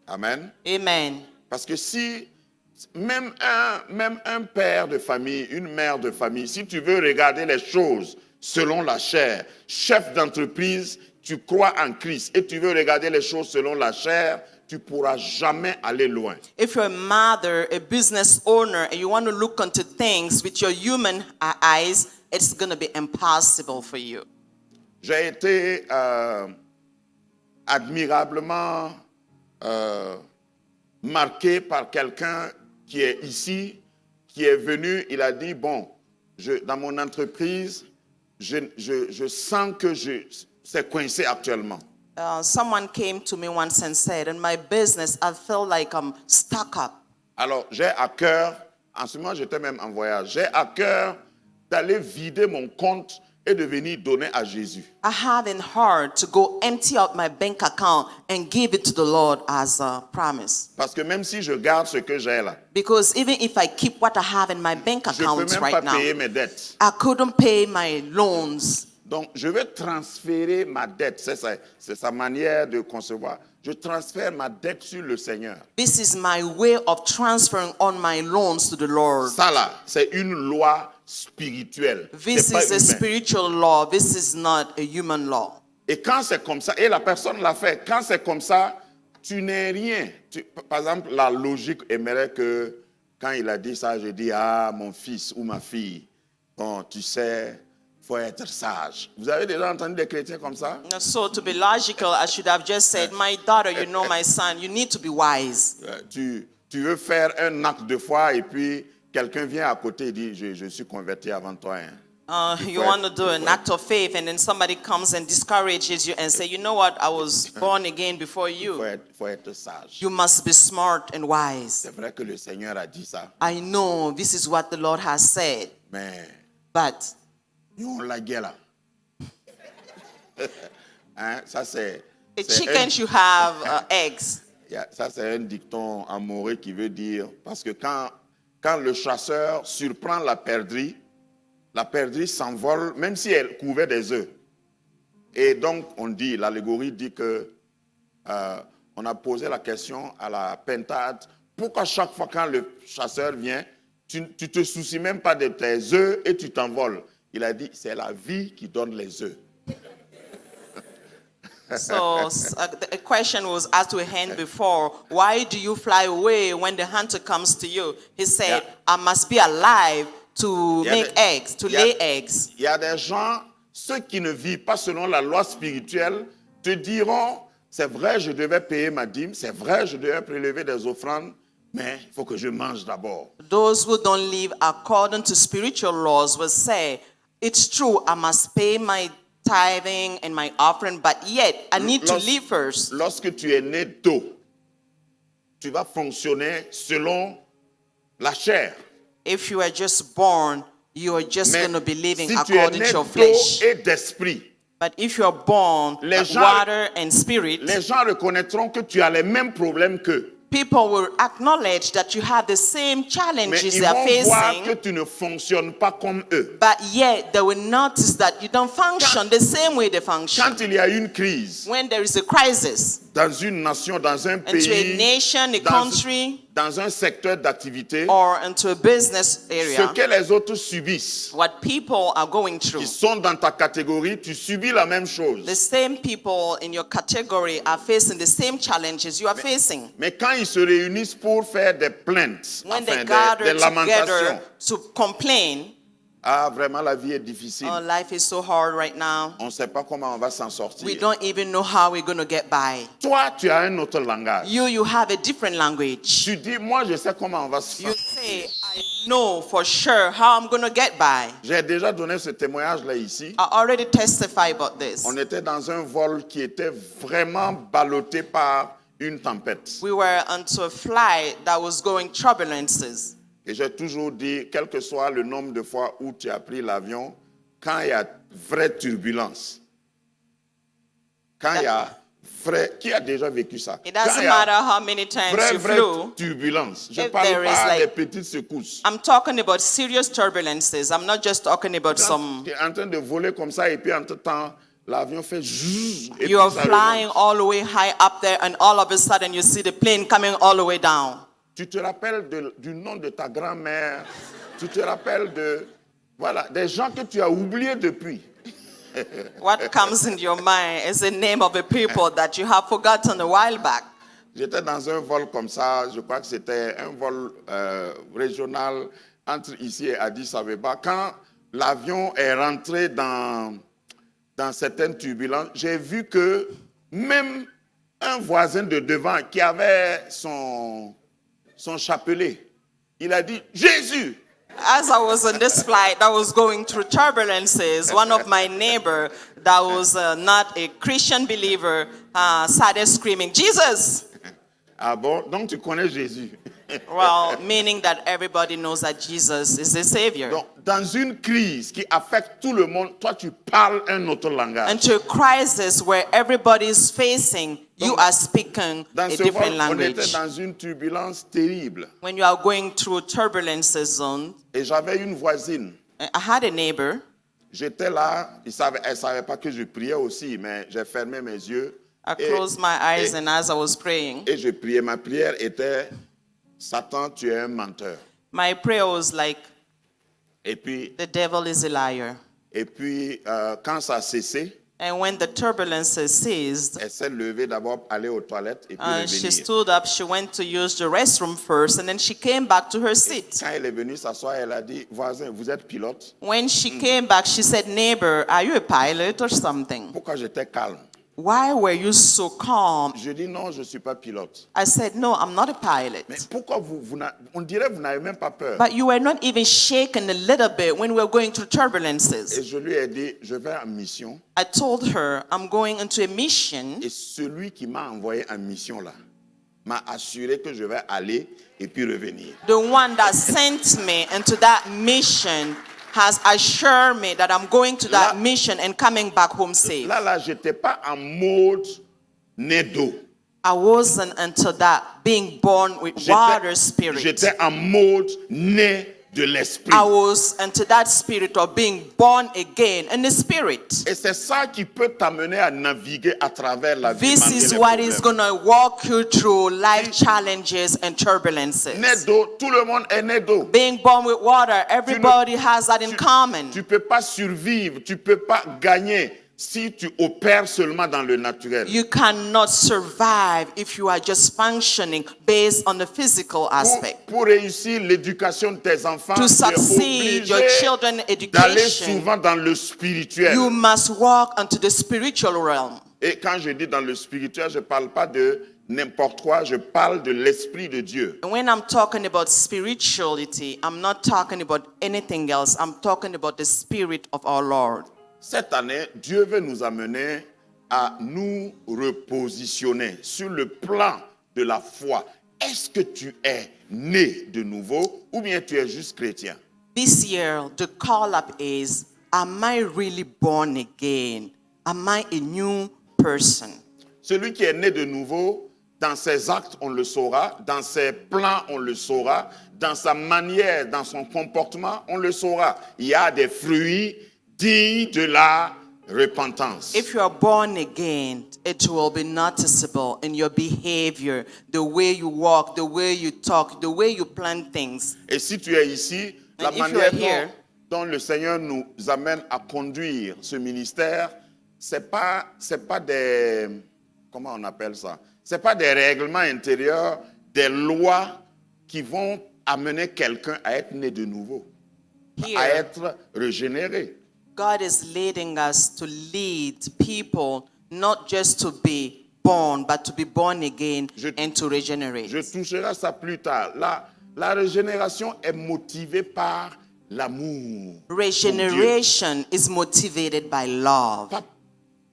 Amen. Amen. Parce que si même un père de famille, une mère de famille, si tu veux regarder les choses selon la chair, chef d'entreprise, tu crois en Christ et tu veux regarder les choses selon la chair, tu pourras jamais aller loin. If you're a mother, a business owner, and you want to look into things with your human eyes, it's going to be impossible for you. J'ai été admirablement marqué par quelqu'un qui est ici, qui est venu, il a dit, bon, dans mon entreprise, je sens que c'est coincé actuellement. Someone came to me once and said, in my business, I feel like I'm stuck up. Alors, j'ai à cœur, en ce moment j'étais même en voyage, j'ai à cœur d'aller vider mon compte et de venir donner à Jésus. I have in heart to go empty out my bank account and give it to the Lord as a promise. Parce que même si je garde ce que j'ai là, Because even if I keep what I have in my bank je ne peux account même right pas now, payer mes dettes. I couldn't pay my loans. Donc, je vais transférer ma dette. C'est sa manière de concevoir. Je transfère ma dette sur le Seigneur. This is my way of transferring on my loans to the Lord. Ça là, c'est une loi spirituelle. This C'est pas is a humain. spiritual law. This is not a human law. Et quand c'est comme ça, et la personne l'a fait, quand c'est comme ça, tu n'es rien. Par exemple, la logique aimerait que quand il a dit ça, je dis, ah, mon fils ou ma fille, bon, tu sais, il faut être sage. Vous avez déjà entendu des chrétiens comme ça? So to be logical, I should have just said, my daughter, you know, my son, you need to be wise. Tu veux faire un acte de foi et puis quelqu'un vient à côté et dit, je suis converti avant toi. Hein. You want to do an act of faith, and then somebody comes and discourages you and say, you know what, I was born again before Il you. faut être sage. You must be smart and wise. C'est vrai que le Seigneur a dit ça, I know this is what the Lord has said, mais but nous on la gueule là. Hein, ça c'est... a c'est chicken should have eggs. Ça, c'est un dicton amoureux qui veut dire... Parce que quand le chasseur surprend la perdrix s'envole, même si elle couvait des œufs. Et donc, l'allégorie dit que... on a posé la question à la pintade, pourquoi chaque fois quand le chasseur vient, tu te soucies même pas de tes œufs et tu t'envoles? Il a dit, c'est la vie qui donne les œufs. So a question was asked to a hen before, why do you fly away when the hunter comes to you? He said, Yeah. I must be alive to Il y a make des- eggs, to il y a- lay eggs. Il y a des gens, ceux qui ne vivent pas selon la loi spirituelle, te diront, c'est vrai, je devais payer ma dîme, c'est vrai, je devais prélever des offrandes, mais il faut que je mange d'abord. Those who don't live according to spiritual laws will say, it's true, I must pay my tithing and my offering, but yet I need to live first. Lorsque tu es né d'eau, tu vas fonctionner selon la chair. If you are just born, you are just Mais going to be living si tu es according né to your d'eau flesh. et d'esprit, But if you are born Les with gens- water and spirit, les gens reconnaîtront que tu as les mêmes problèmes qu'eux. people will acknowledge that you have the same Mais challenges ils they are vont voir que facing, tu ne fonctionnes pas comme eux. but yet they will notice that you don't function the same way they function. Quand il y a une crise When there is a crisis dans une nation, dans un into a pays, nation, a country, dans un secteur d'activité, or into a business ce area, que les autres subissent, what people are going through, qui sont dans ta catégorie, tu subis la même chose. the same people in your category are facing the same challenges you are facing. Mais quand ils se réunissent pour faire des plaintes, When enfin, they gather des lamentations, together to complain, ah, vraiment, la vie est difficile. oh, life is so hard right now. On ne sait pas comment on va s'en sortir. We don't even know how we're going to get by. Toi, tu as un autre langage. You have a different language. Tu dis, moi, je sais comment on va se You sortir. say, I know for sure how I'm going to get by. J'ai déjà donné ce témoignage-là ici. I already testified about this. On était dans un vol qui était vraiment ballotté par une tempête. We were onto a flight that was going turbulences. Et j'ai toujours dit, quel que soit le nombre de fois où tu as pris l'avion, quand il y a vraie turbulence, quand il y a vrai... Qui a déjà vécu ça? It Quand doesn't il y a matter how many times you vraie flew. turbulence. Je ne If parle there is pas like- des petites secousses. I'm talking about serious turbulences. I'm not just talking about Quand some. tu es en train de voler comme ça et puis entre-temps, l'avion fait zzzz, et You puis are ça flying remonte. all the way high up there, and all of a sudden you see the plane coming all the way down. Tu te rappelles du nom de ta grand-mère. Tu te rappelles des gens que tu as oubliés depuis. What comes in your mind is the name of the people that you have forgotten a while back. J'étais dans un vol comme ça, je crois que c'était un vol régional entre ici et Addis Abeba. Quand l'avion est rentré dans certaines turbulences, j'ai vu que même un voisin de devant qui avait son chapelet, il a dit « Jésus !» As I was on this flight that was going through turbulences, one of my neighbor that was not a Christian believer started screaming, Jesus! Ah bon? Donc tu connais Jésus. Well, meaning that everybody knows that Jesus is the Savior. Donc, dans une crise qui affecte tout le monde, toi tu parles un autre langage. Into a crisis where everybody is facing, you are speaking Dans a ce vol, different on était language. dans une turbulence terrible. When you are going through turbulences zone, Et j'avais une voisine. I had a neighbor. j'étais là, elle ne savait pas que je priais aussi, mais j'ai fermé mes yeux. I closed my eyes, and as I was praying, Et je priais. Ma prière était, Satan, tu es un menteur. my prayer was like, Et puis, the devil is a liar. quand ça a cessé, And when the turbulences ceased, elle s'est levée d'abord pour aller aux toilettes et puis she revenir. stood up, she went to use the restroom first, and then she came back to her seat. Quand elle est venue s'asseoir, elle a dit, voisin, vous êtes pilote? When she came back, she said, neighbor, are you a pilot or something? Pourquoi j'étais calme? Why were you so calm? Je dis non, je ne suis pas pilote. I said, no, I'm not a pilot. Mais pourquoi on dirait que vous n'avez même pas peur? But you were not even shaken a little bit when we were going through Et turbulences. je lui ai dit, je vais en mission. I told her, I'm going into a mission. Et celui qui m'a envoyé en mission là m'a assuré que je vais aller et puis revenir. The one that sent me into that mission has assured me that I'm going to that mission and coming back home safe. Là, j'étais pas en mode nez d'eau. I wasn't into that being born with water spirit. J'étais en mode nez de l'esprit. I was into that spirit of being born again in the spirit. Et c'est ça qui peut t'amener à naviguer à travers la vie. This malgré is les what problèmes. is going to walk you through life challenges and Nez turbulences. d'eau, tout le monde est né d'eau. Being born with water, everybody has that in common. Tu peux pas survivre, tu peux pas gagner si tu opères seulement dans le naturel. You cannot survive if you are just functioning based on the physical aspect. Pour réussir l'éducation de tes enfants, To tu es succeed your obligé children's d'aller education, souvent dans le spirituel. you must walk into the spiritual realm. Et quand je dis dans le spirituel, je ne parle pas de n'importe quoi, je parle de l'Esprit de Dieu. And when I'm talking about spirituality, I'm not talking about anything else. I'm talking about the Spirit of our Lord. Cette année, Dieu veut nous amener à nous repositionner sur le plan de la foi. Est-ce que tu es né de nouveau ou bien tu es juste chrétien? This year, the call-up is, am I really born again? Am I a new person? Celui qui est né de nouveau, dans ses actes, on le saura, dans ses plans, on le saura, dans sa manière, dans son comportement, on le saura. Il y a des fruits dignes de la repentance. If you are born again, it will be noticeable in your behavior, the way you walk, the way you talk, the way you plan things. Et si tu es ici, la And if you manière are here, dont le Seigneur nous amène à conduire ce ministère, c'est pas des, comment on appelle ça? C'est pas des règlements intérieurs, des lois qui vont amener quelqu'un à être né de nouveau, à here, être régénéré. God is leading us to lead people not just to be born, but to be born again and to regenerate. Je toucherai ça plus tard. La régénération est motivée par l'amour. pour Dieu, Regeneration is motivated by love,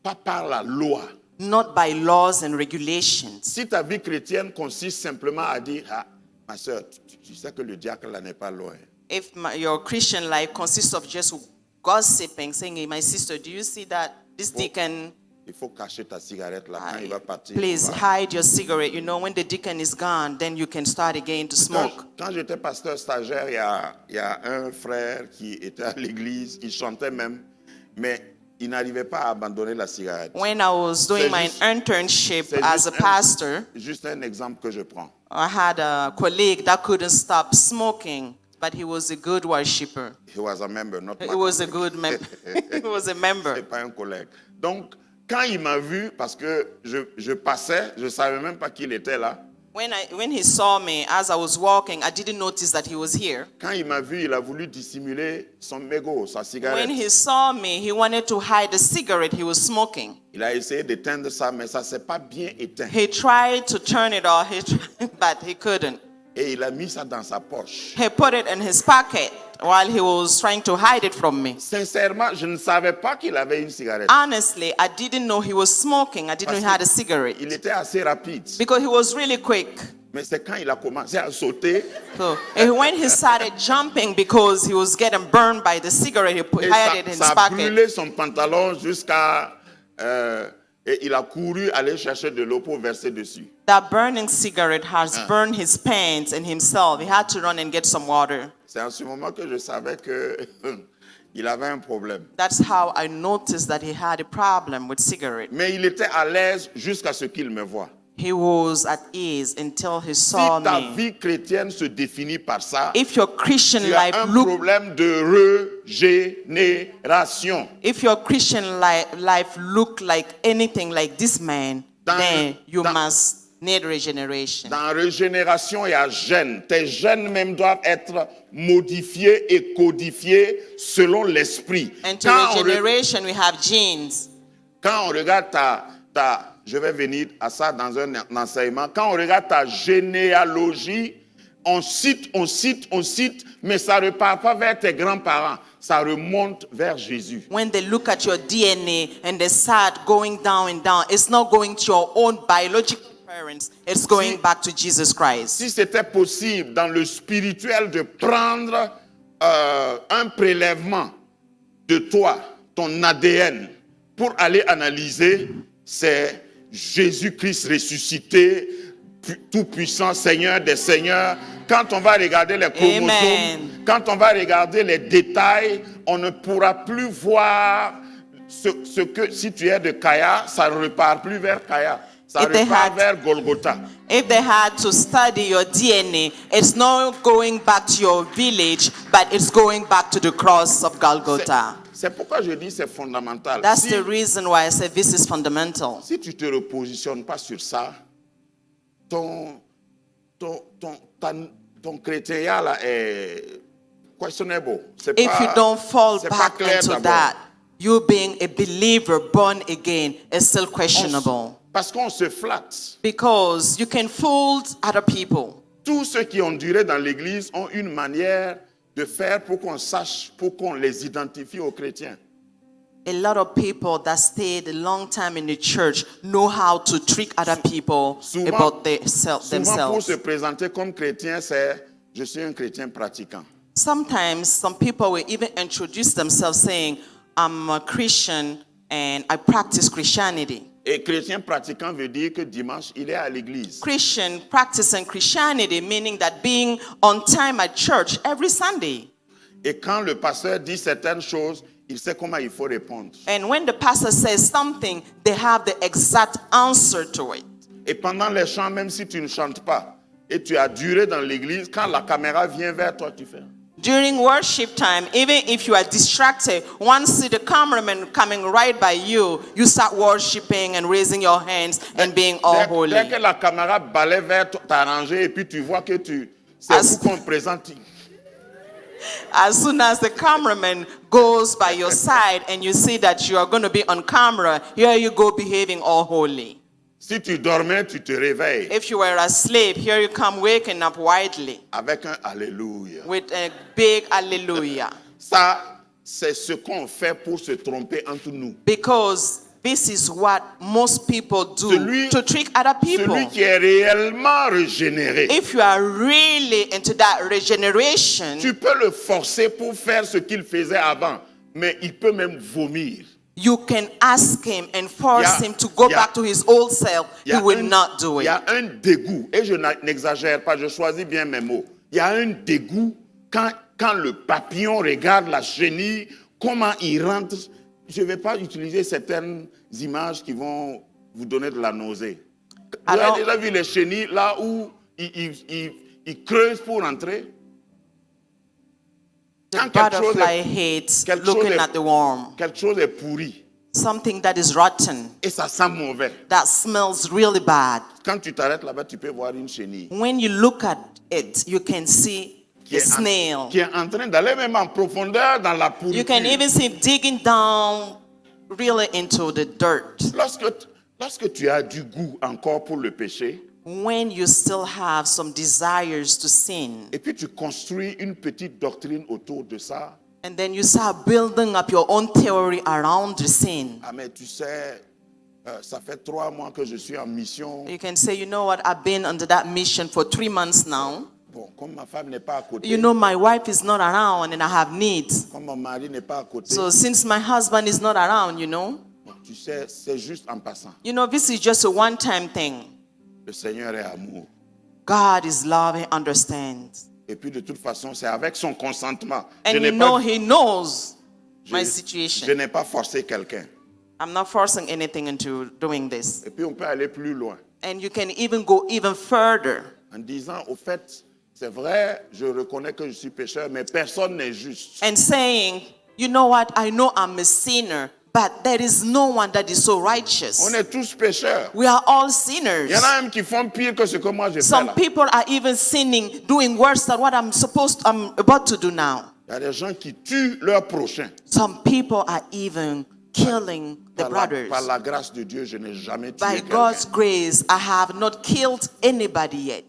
pas par la loi. not by laws and regulations. Si ta vie chrétienne consiste simplement à dire, ah, ma soeur, tu sais que le diacre là n'est pas loin. If your Christian life consists of just gossiping, saying, hey, my sister, do you see that this deacon, Il faut cacher ta cigarette là quand il va partir. please on va- hide your cigarette. You know, when the deacon is gone, then you can start again to smoke. Quand j'étais pasteur stagiaire, il y a un frère qui était à l'église, il chantait même, mais il n'arrivait pas à abandonner la cigarette. When I was doing my juste- internship c'est as a juste pastor, Juste un exemple que je prends. I had a colleague that couldn't stop smoking, but he was a good worshiper. He was a member, not my He was a colleague. good member. He was a member. C'est pas un collègue. Donc, quand il m'a vu, parce que je passais, je ne savais même pas qu'il était là. When he saw me as I was walking, I didn't notice that he was here. Quand il m'a vu, il a voulu dissimuler son mégot, sa cigarette. When he saw me, he wanted to hide the cigarette he was smoking. Il a essayé d'éteindre ça, mais ça ne s'est pas bien éteint. He tried to turn it off, but he couldn't. Et il a mis ça dans sa poche. He put it in his pocket while he was trying to hide it from me. Sincèrement, je ne savais pas qu'il avait une cigarette. Honestly, I didn't know he was smoking. I didn't know he had a cigarette. Il était assez rapide. Because he was really quick. Mais c'est quand il a commencé à sauter, So and when he started jumping because he was getting burned by the cigarette, he et hid it in his ça a pocket. brûlé son pantalon jusqu'à... et il a couru aller chercher de l'eau pour verser dessus. That burning cigarette has burned his pants and himself. He had to run and get some water. C'est en ce moment que je savais que Il avait un problème. That's how I noticed that he had a problem with cigarette. Mais il était à l'aise jusqu'à ce qu'il me voie. He was at ease until he Si saw ta me. vie chrétienne se définit par ça, If your Christian tu as life un look, problème de régénération. if your Christian life look like anything like this man, Dans- then you dans- must need regeneration. Dans régénération, il y a gènes. Tes gènes même doivent être modifiés et codifiés selon l'esprit. And to Quand, regeneration, we have genes. quand on regarde je vais venir à ça dans un enseignement. Quand on regarde ta généalogie, on cite, mais ça ne repart pas vers tes grands-parents. Ça remonte vers Jésus. When they look at your DNA and they start going down and down, it's not going to your own biological parents, it's going back to Jesus Christ. Si c'était possible dans le spirituel de prendre un prélèvement de toi, ton ADN, pour aller analyser, c'est Jésus-Christ ressuscité, tout-puissant, Seigneur des Seigneurs. Quand on va regarder les chromosomes, Amen. quand on va regarder les détails, on ne pourra plus voir ce que, si tu es de Kaya, ça ne repart plus vers Kaya. Ça If they repart had- vers Golgotha. If they had to study your DNA, it's not going back to your village, but it's going back to the cross of Golgotha. C'est pourquoi je dis c'est fondamental. That's Si, the reason why I say this is fundamental. si tu ne te repositionnes pas sur ça, ton chrétien là est questionable. C'est If you don't fall c'est pas back clair into d'abord. that, you being a believer, born again, is still questionable. Parce qu'on se flatte. Because you can fool other people. Tous ceux qui ont duré dans l'église ont une manière de faire pour qu'on sache, pour qu'on les identifie aux chrétiens. A lot of people that stayed a long time in the church know how to trick other people about Souvent pour themselves. se présenter comme chrétien, c'est « je suis un chrétien pratiquant ». Sometimes some people will even introduce themselves saying, I'm a Christian and I practice Christianity. Et chrétien pratiquant veut dire que dimanche, il est à l'église. Christian practicing Christianity, meaning that being on time at church every Sunday. Et quand le pasteur dit certaines choses, il sait comment il faut répondre. And when the pastor says something, they have the exact answer to it. Et pendant les chants, même si tu ne chantes pas, et tu as duré dans l'église, quand la caméra vient vers toi, tu fais. During worship time, even if you are distracted, once the cameraman coming right by you, you start worshiping and raising your hands and being all Dès holy. que la caméra balaie vers toi, t'as rangé, et puis tu vois que c'est As- vous qu'on présente. As soon as the cameraman goes by your side and you see that you are going to be on camera, here you go behaving all holy. Si tu dormais, tu te réveilles If you were asleep, here you come waking up widely avec un Alléluia. with a big hallelujah. Ça, c'est ce qu'on fait pour se tromper entre nous. Because this is what most people do Celui- to trick other people. Celui qui est réellement régénéré, If you are really into that regeneration, tu peux le forcer pour faire ce qu'il faisait avant, mais il peut même vomir. you can ask him and force Yeah, him to go yeah. back to his old self. Il He y a will un- not do Il y it. a un dégoût, et je n'exagère pas, je choisis bien mes mots. Il y a un dégoût quand le papillon regarde la chenille, comment il rentre. Je ne vais pas utiliser certaines images qui vont vous donner de la nausée. Vous Alors- avez déjà vu les chenilles là où ils creusent pour rentrer? The Quand quelque chose butterfly est- hates quelque looking chose est- at the worm. Quelque chose est pourri Something that is rotten, et ça sent mauvais. that smells really bad. Quand tu t'arrêtes là-bas, tu peux voir une chenille When you look at it, you can see qui a est, snail. qui est en train d'aller même en profondeur dans la pourriture. You can even see it digging down really into the dirt. Lorsque tu as du goût encore pour le péché, When you still have some desires to sin, et puis tu construis une petite doctrine autour de ça, and then you start building up your own theory around the sin. ah mais tu sais, ça fait 3 mois que je suis en mission. You can say, you know what, I've been under that mission for 3 months now. Bon, comme ma femme n'est pas à côté, You know, my wife is not around and I have needs. comme mon mari n'est pas à côté, So since my husband is not around, bon, tu sais, c'est juste en passant. you know, this is just a one-time thing. Le Seigneur est amour. God is love and understands. Et puis de toute façon, c'est avec son consentement. Je And n'ai you know, pas, he knows. my Je situation. n'ai pas forcé quelqu'un. I'm not forcing anything into doing this. Et puis on peut aller plus loin And you can even go even further en disant, au fait, c'est vrai, je reconnais que je suis pécheur, mais personne n'est juste. and saying, you know what, I know I'm a sinner, but there is no one that is so righteous. On est tous pécheurs. We are all Il sinners. y en a même qui font pire que ce que moi je fais Some là. people are even sinning, doing worse than what I'm about to do now. Il y a des gens qui tuent leurs prochains. Some people are even killing the brothers. Par la grâce de Dieu, je n'ai jamais tué By quelqu'un. God's grace, I have not killed anybody yet.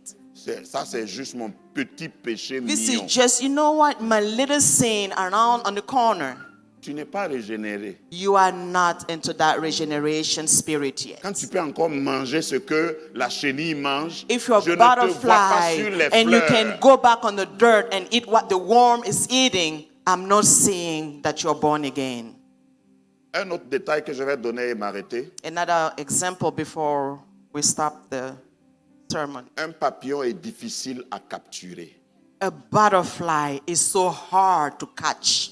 Ça, c'est juste mon petit péché This mignon. is just, you know what, my little sin around on the corner. Tu n'es pas régénéré. You are not into that regeneration spirit yet. Quand tu peux encore manger ce que la chenille mange, If you're je a ne te vois pas butterfly sur les and you fleurs. can go back on the dirt and eat what the worm is eating, I'm not saying that you're born again. Un autre détail que je vais donner et m'arrêter. Another example before we stop the sermon. Un papillon est difficile à capturer. A butterfly is so hard to catch.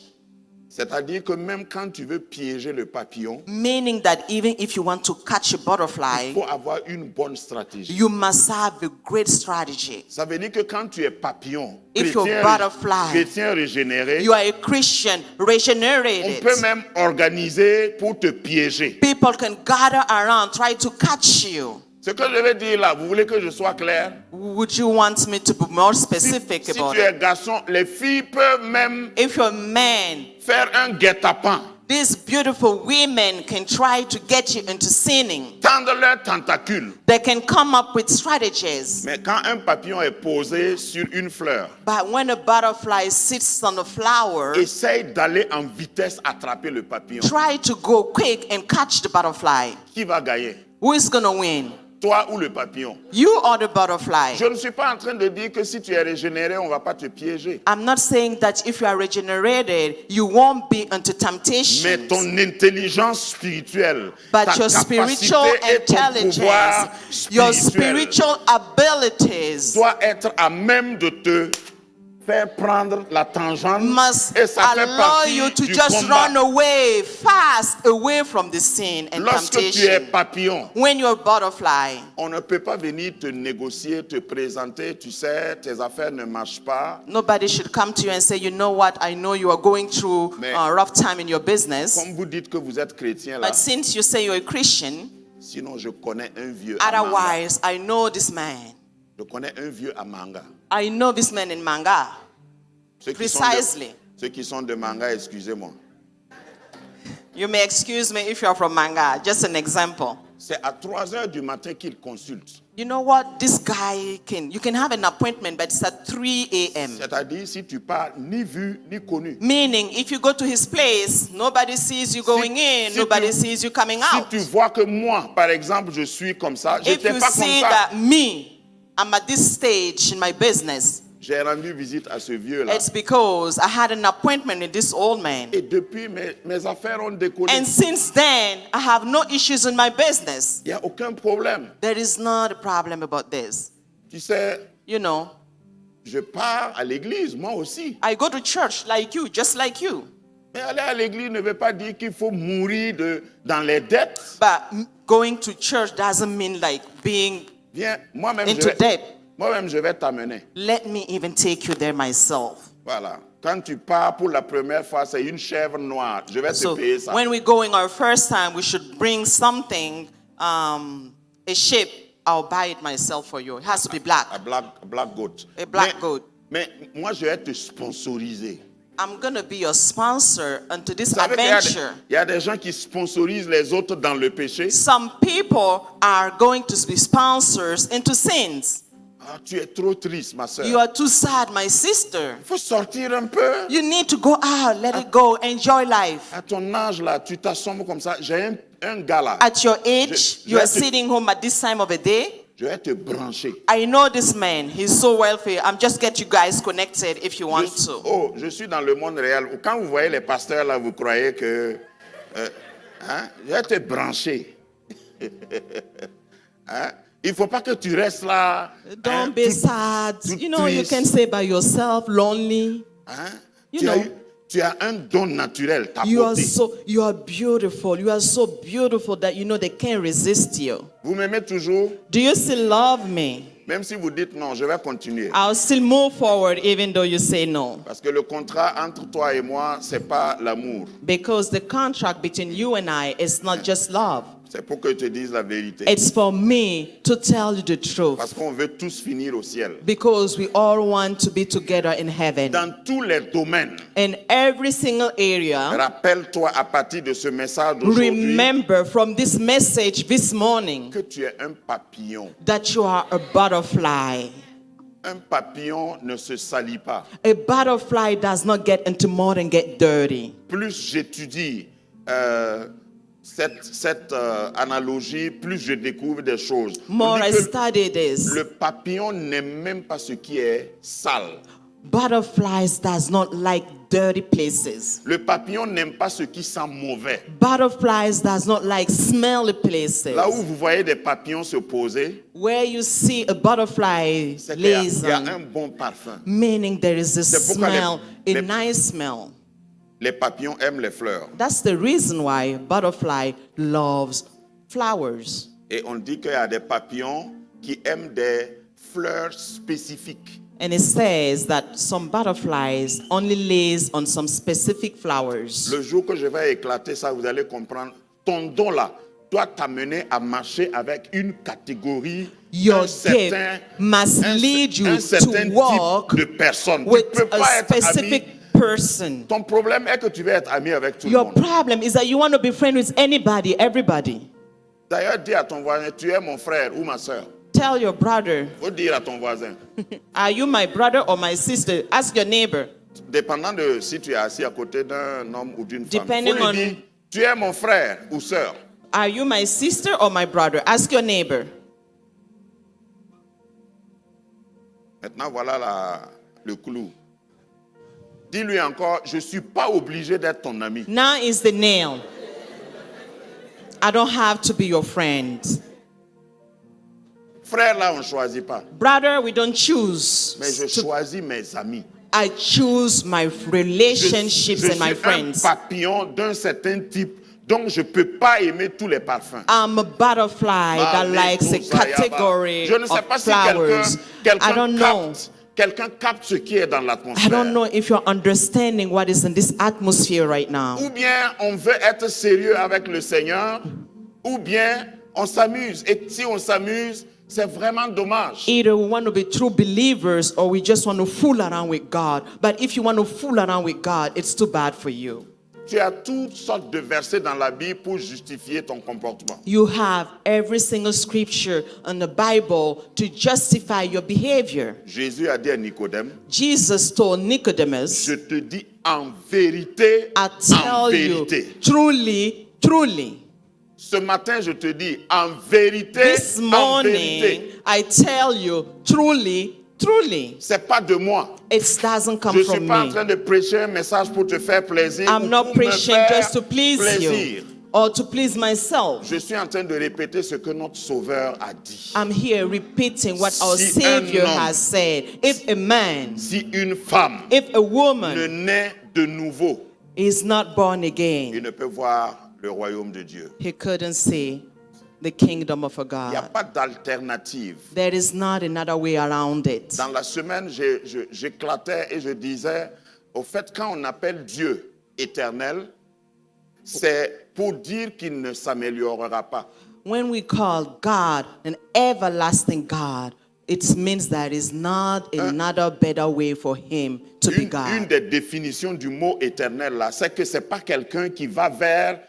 C'est-à-dire que même quand tu veux piéger le papillon, Meaning that even if you want to catch a il butterfly, faut avoir une bonne stratégie. you must have a great strategy. Ça veut dire que quand tu es papillon, If you're butterfly, chrétien régénéré, You are a Christian, on regenerated. peut même organiser pour te piéger. People can gather around, try to catch you. Ce que je vais dire là, vous voulez que je sois clair? Would you want me to be more Si, specific si about tu es it? garçon, les filles peuvent même If you're a man, faire un guet-apens, these beautiful women can try to get you into sinning. tendre leurs tentacules. They can come up with strategies. Mais quand un papillon est posé sur une fleur, But when a butterfly sits on a flower, essaye d'aller en vitesse attraper le papillon. try to go quick and catch the butterfly. Qui va gagner? Who is going to win? Toi ou le papillon? You or the butterfly? Je ne suis pas en train de dire que si tu es régénéré, on ne va pas te piéger. I'm not saying that if you are regenerated, you won't be into temptation. Mais ton intelligence spirituelle, But ta your capacité spiritual et ton pouvoir intelligence, your spirituel spiritual abilities doit être à même de te faire prendre la tangente must et ça fait allow partie you to du just combat. run away fast away from the sin and Lorsque tu es temptation. papillon, When you're a butterfly, on ne peut pas venir te négocier, te présenter, tu sais, tes affaires ne marchent pas. nobody should come to you and say, you know what, I know you are going through Mais- a rough time in your business, Comme vous dites que vous êtes chrétien là, but since you say you're a Christian, sinon je connais un vieux à Manga. otherwise I know this man. Je connais un vieux à Manga. I know this man in Manga. Ceux Precisely. Ceux qui sont de Manga, excusez-moi. You may excuse me if you're from Manga. Just an example. C'est à 3 heures du matin qu'il consulte. You know what? This guy you can have an appointment, but it's at 3 a.m. C'est-à-dire, si tu pars ni vu ni connu. Meaning, if you go to his place, nobody sees you going in, si nobody tu- sees you coming Si out. tu vois que moi, par exemple, je suis comme ça, je If n'étais you pas comme see ça. that me, I'm at this stage in my business, J'ai rendu visite à ce vieux-là. it's because I had an appointment with this old man. Et depuis, mes affaires ont décollé. And since then, I have no issues in my business. Il n'y a aucun problème. There is not a problem about this. Tu sais, You know, je pars à l'église, moi aussi. I go to church like you, just like you. Mais aller à l'église ne veut pas dire qu'il faut mourir dans les dettes. But going to church doesn't mean like being Viens, moi-même, into debt. je vais t'amener. Let me even take you there myself. Voilà. Quand tu pars pour la première fois, c'est une chèvre noire. Je vais So te payer ça. when we're going our first time, we should bring something, a sheep. I'll buy it myself for you. It has to be black. A black goat. A black goat. Mais moi, je vais te sponsoriser. I'm going to be your sponsor into this Vous savez qu'il y a adventure. il y a des gens qui sponsorisent les autres dans le péché. Some people are going to be sponsors into sins. Ah, tu es trop triste, ma soeur. You are too sad, my sister. Il faut sortir un peu. You need to go out, let it go, enjoy life. À ton âge, là, tu t'assommes comme ça. J'ai un gars là. At your age, Je you are vais te- sitting home at this time of the day. Je vais te brancher. I know this man. He's so wealthy. I'm just get you guys connected if you want to. Je suis dans le monde réel. Quand vous voyez les pasteurs là, vous croyez que... hein, je vais te brancher. Hein? Il ne faut pas que tu restes là. Don't hein, be tout- sad. tout You know, you triste. can stay by yourself, lonely. Hein? You Tu, as know. eu, Tu as un don naturel, ta You are beauté. you are beautiful. You are so beautiful that you know they can't resist you. Vous m'aimez toujours? Do you still love me? Même si vous dites non, je vais continuer. I'll still move forward even though you say no. Parce que le contrat entre toi et moi, c'est pas l'amour. Because the contract between you and I is not just love. C'est pour que je te dise la vérité. It's for me to tell you the truth. Parce qu'on veut tous finir au ciel. Because we all want to be together in heaven. Dans tous les domaines, In every single area, rappelle-toi à partir de ce message d'aujourd'hui remember from this message this morning que tu es un papillon. that you are a butterfly. Un papillon ne se salit pas. A butterfly does not get into mud and get dirty. Plus j'étudie cette analogie, plus je découvre des choses. On More dit I que study this. le papillon n'aime même pas ce qui est sale. Butterflies does not like dirty places. Le papillon n'aime pas ce qui sent mauvais. Butterflies does not like smelly places. Là où vous voyez des papillons se poser, Where you see a butterfly c'est qu'il y a liaison, un bon parfum. meaning there is a C'est pourquoi smell, les- a nice smell. Les papillons aiment les fleurs. That's the reason why butterfly loves flowers. Et on dit qu'il y a des papillons qui aiment des fleurs spécifiques. And it says that some butterflies only lays on some specific flowers. Le jour que je vais éclater ça, vous allez comprendre. Ton don là doit t'amener à marcher avec une catégorie, Your un certain, gift must lead you un certain to walk type de personne. Tu with ne peux a pas être ami. specific person. Ton problème est que tu veux être ami avec tout le Your monde. problem is that you want to be friends with anybody, everybody. D'ailleurs, dis à ton voisin, tu es mon frère ou ma soeur. Tell your brother, Faut dire à ton voisin. are you my brother or my sister? Ask your neighbor. Dépendant de si tu es assis à côté d'un homme ou d'une femme. Depending Faut lui on- dire, tu es mon frère ou sœur. Are you my sister or my brother? Ask your neighbor. Maintenant, voilà le clou. Dis-lui encore, je ne suis pas obligé d'être ton ami. Now is the nail. I don't have to be your friend. Frère, là, on ne choisit pas. Brother, we don't choose. Mais je choisis mes amis. I choose my relationships and my suis un friends. papillon d'un certain type, donc je ne peux pas aimer tous les parfums. I'm a butterfly that likes a category Je ne sais of pas si flowers. I don't know. quelqu'un capte ce qui est dans I don't l'atmosphère. know if you're understanding what is in this atmosphere right now. Ou bien on veut être sérieux avec le Seigneur, ou bien on s'amuse. Et si on s'amuse, c'est vraiment dommage. Either we want to be true believers or we just want to fool around with God. But if you want to fool around with God, it's too bad for you. Tu as toutes sortes de versets dans la Bible pour justifier ton comportement. You have every single scripture in the Bible to justify your behavior. Jésus a dit à Nicodème, Jesus told Nicodemus, je te dis en vérité, I en tell you, vérité. truly, truly. Ce matin, je te dis en vérité, This en morning, vérité. I tell you, truly, truly. C'est pas de moi. It doesn't come Je ne suis from pas en me. train de prêcher un message pour te faire plaisir. I'm ou not pour me preaching faire just to please plaisir. you or to please myself. Je suis en train de répéter ce que notre Sauveur a dit. I'm here repeating what our Si Savior un homme- has said. If a man, Si une femme if a ne woman naît de nouveau, is not born il again, ne peut voir le royaume de Dieu. he couldn't see the kingdom of a Il n'y a God. pas d'alternative. There is not another way around it. Dans la semaine, j'éclatais et je disais, au fait, quand on appelle Dieu éternel, c'est pour dire qu'il ne s'améliorera pas. When we call God an everlasting God, it means there is not another better way for him to be Une God. des définitions du mot éternel, là, c'est que ce n'est pas quelqu'un qui va vers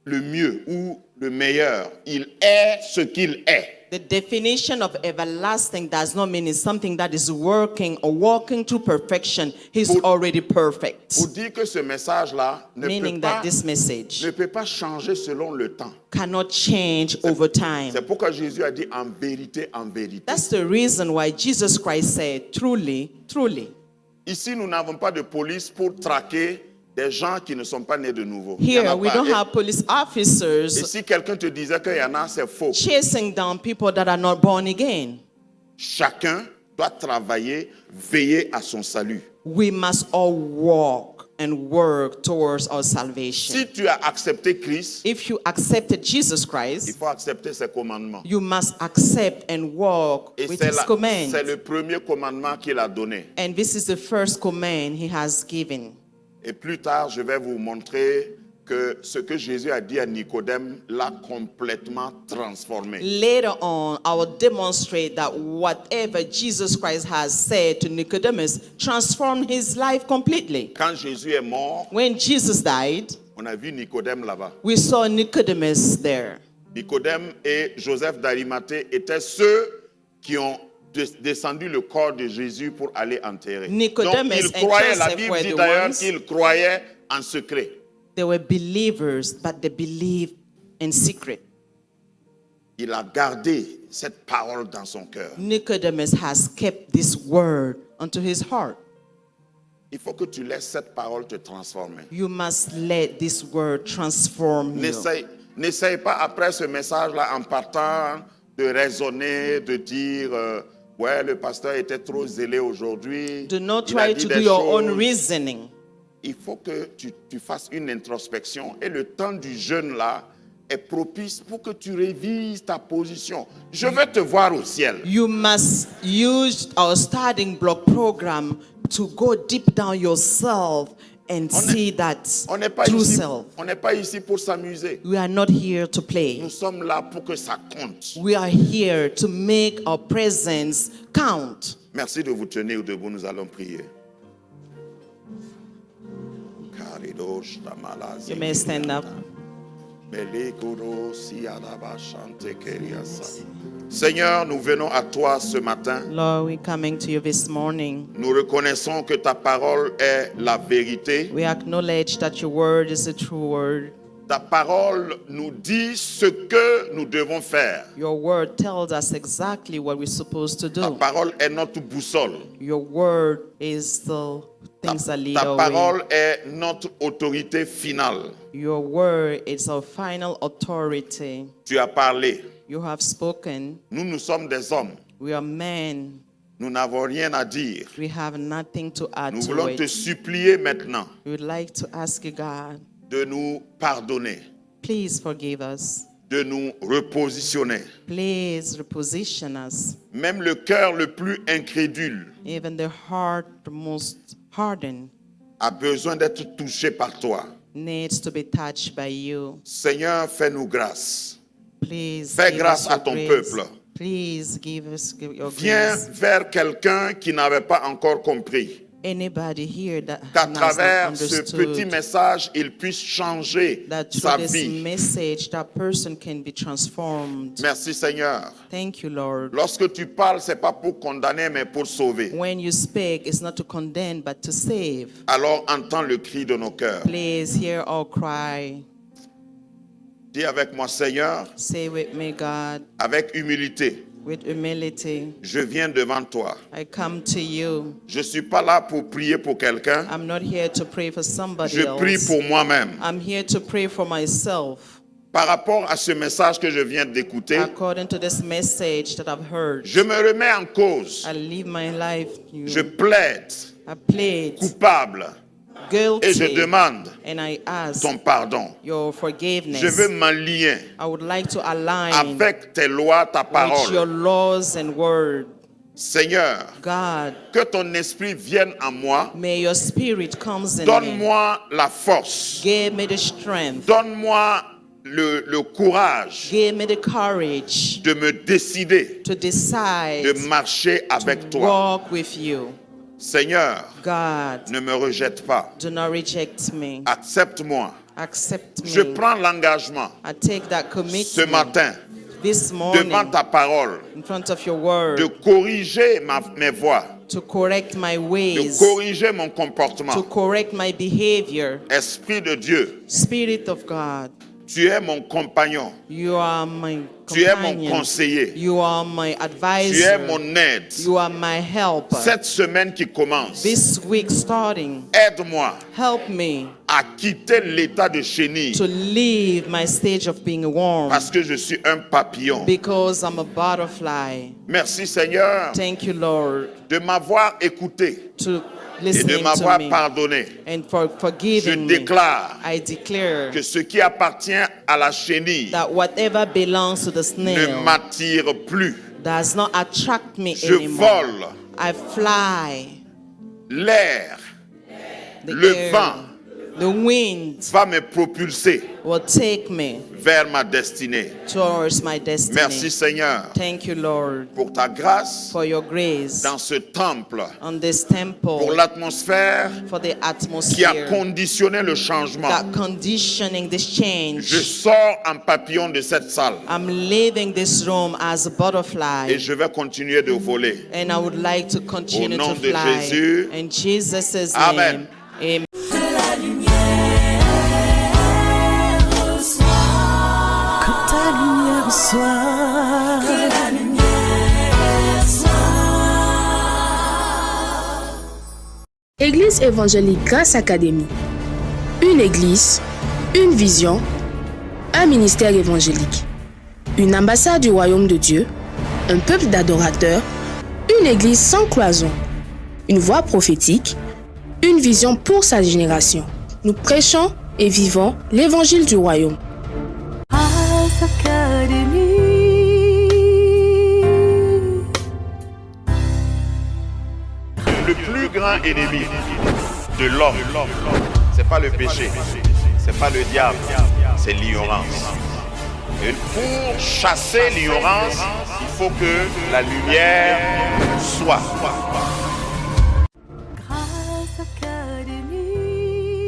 le mieux ou le meilleur. Il est ce qu'il est. The definition of everlasting does not mean it's something that is working or walking to perfection. He's Pour- already perfect. Pour dire que ce message-là Meaning that this message ne peut pas changer selon le temps. cannot change over time. C'est pourquoi Jésus a dit en vérité, en vérité. That's the reason why Jesus Christ said, truly, truly. Ici, nous n'avons pas de police pour traquer des gens qui ne sont pas nés de nouveau. Il y en Here, a we pas. don't Et- have police Et officers si quelqu'un te disait qu'il y en a, c'est faux. chasing down people that are not born again. Chacun doit travailler, veiller à son salut. We must all walk and work towards our salvation. Si tu as accepté Christ, If you accepted Jesus il Christ, faut accepter ses commandements. you must accept and walk Et with c'est his commands. le premier commandement qu'il a donné. And this is the first command he has given. Et plus tard, je vais vous montrer que ce que Jésus a dit à Nicodème l'a complètement transformé. Later on, I will demonstrate that whatever Jesus Christ has said to Nicodemus transformed his life completely. Quand Jésus est mort, When Jesus died, on a vu Nicodème là-bas. we saw Nicodemus there. Nicodème et Joseph d'Arimathée étaient ceux qui ont descendu le corps de Jésus pour aller enterrer. Nicodemus Donc, ils and croyaient, la Joseph Bible were dit the d'ailleurs ones- qu'ils croyaient en secret. They were believers, but they believed in secret. Il a gardé cette parole dans son cœur. Nicodemus has kept this word unto his heart. Il faut que tu laisses cette parole te transformer. You must let this word transform you. N'essaye pas après ce message-là en partant de raisonner, de dire ouais, le pasteur était trop zélé aujourd'hui. Do not Il a try dit to des do your own choses. reasoning. Il faut que tu fasses une introspection et le temps du jeûne là est propice pour que tu révises ta position. Je veux te voir au ciel. You must use our starting block program to go deep down yourself and see that On n'est pas true ici, self. on n'est pas ici pour s'amuser. We are not here to play. Nous sommes là pour que ça compte. We are here to make our presence count. Merci de vous tenir debout, nous allons prier. You may stand up. Seigneur, nous venons à toi ce matin. Lord, we're coming to you this morning. Nous reconnaissons que ta parole est la vérité. We acknowledge that your word is a true word. Ta parole nous dit ce que nous devons faire. Your word tells us exactly what we're supposed to Ta do. parole est notre boussole. Your word is the things that lead Ta our way. parole est notre autorité finale. Your word is our final authority. Tu as parlé. You have spoken. Nous sommes des hommes. We are men. Nous n'avons rien à dire. We have nothing to add Nous to voulons te it. supplier maintenant We would like to ask you, God, de nous pardonner, please forgive us. de nous repositionner. Please reposition us. Même le cœur le plus incrédule Even the heart, the most hardened, a besoin d'être touché par toi. needs to be touched by you. Seigneur, fais-nous grâce. Please Fais give grâce us your à ton grace. peuple. Please give us your Viens grace. vers quelqu'un qui n'avait pas encore compris. Anybody here that Qu'à has not travers ce understood petit message, il puisse changer that sa through this vie. message that person can be transformed. Merci Seigneur. Thank you, Lord. Lorsque tu parles, c'est pas pour condamner, mais pour sauver. When you speak, it's not to condemn but to save. Alors entends le cri de nos cœurs. Please hear our cry. Dis avec moi, Seigneur, Say with me, God, avec humilité, with humility, je viens devant toi. I come to you. Je suis pas là pour prier pour quelqu'un. I'm not here to pray for somebody Je prie else. pour moi-même. I'm here to pray for myself. Par rapport à ce message que je viens d'écouter, According to this message that I've heard, je me remets en cause. I live my life to you. Je plaide I plead coupable et je guilty demande and I ask ton pardon. your forgiveness. Je veux m'aligner I would like to align avec tes lois, ta with your parole. laws and word. Seigneur, God, que ton esprit vienne en moi. may your spirit comes in me. Donne-moi la force. Give me the strength. Donne-moi le courage Give me the courage de me décider to decide de marcher avec to toi. walk with you. Seigneur, God, ne me rejette pas. do not reject me. Accepte-moi. Accept Je me. prends l'engagement I take that ce commitment matin this morning devant ta parole in front of your de word corriger mes voies, to correct my de ways, corriger mon to comportement. correct my behavior. Esprit de Dieu, Spirit of God, tu es mon compagnon, you are my tu es mon companion. conseiller, You are my tu es advisor. mon aide. You are my helper. Cette semaine qui commence, This week starting, aide-moi help me à quitter l'état de chenille to leave my stage of being warm parce que je suis un papillon. because I'm a butterfly. Merci Seigneur Thank you, Lord, de m'avoir écouté to et de listening to m'avoir me pardonné. and for Je forgiving me. déclare I declare que ce qui appartient à la chenille that whatever belongs to the ne snail m'attire plus. does not attract me Je anymore. vole I fly. l'air, The le air, vent the wind va me propulser will take me vers ma destinée. towards my destiny. Merci Seigneur Thank you, Lord, pour ta grâce for your grace dans ce temple, on this pour temple, l'atmosphère for the qui a atmosphere conditionné le changement. that conditioning this Je change. sors en papillon de cette salle I'm leaving this room as a et butterfly, je vais continuer de voler. and I would like to continue Au nom to de fly. Jésus. In Jesus' Amen. name, amen. Que ta lumière soit. Que la lumière soit. Église évangélique Grâce Académie. Une église, une vision, un ministère évangélique. Une ambassade du royaume de Dieu, un peuple d'adorateurs, une église sans cloison, une voix prophétique, une vision pour sa génération. Nous prêchons et vivons l'évangile du royaume. Grâce Académie. Le plus grand ennemi de l'homme, c'est pas le péché, c'est pas le diable, c'est l'ignorance. Et pour chasser l'ignorance, il faut que la lumière soit.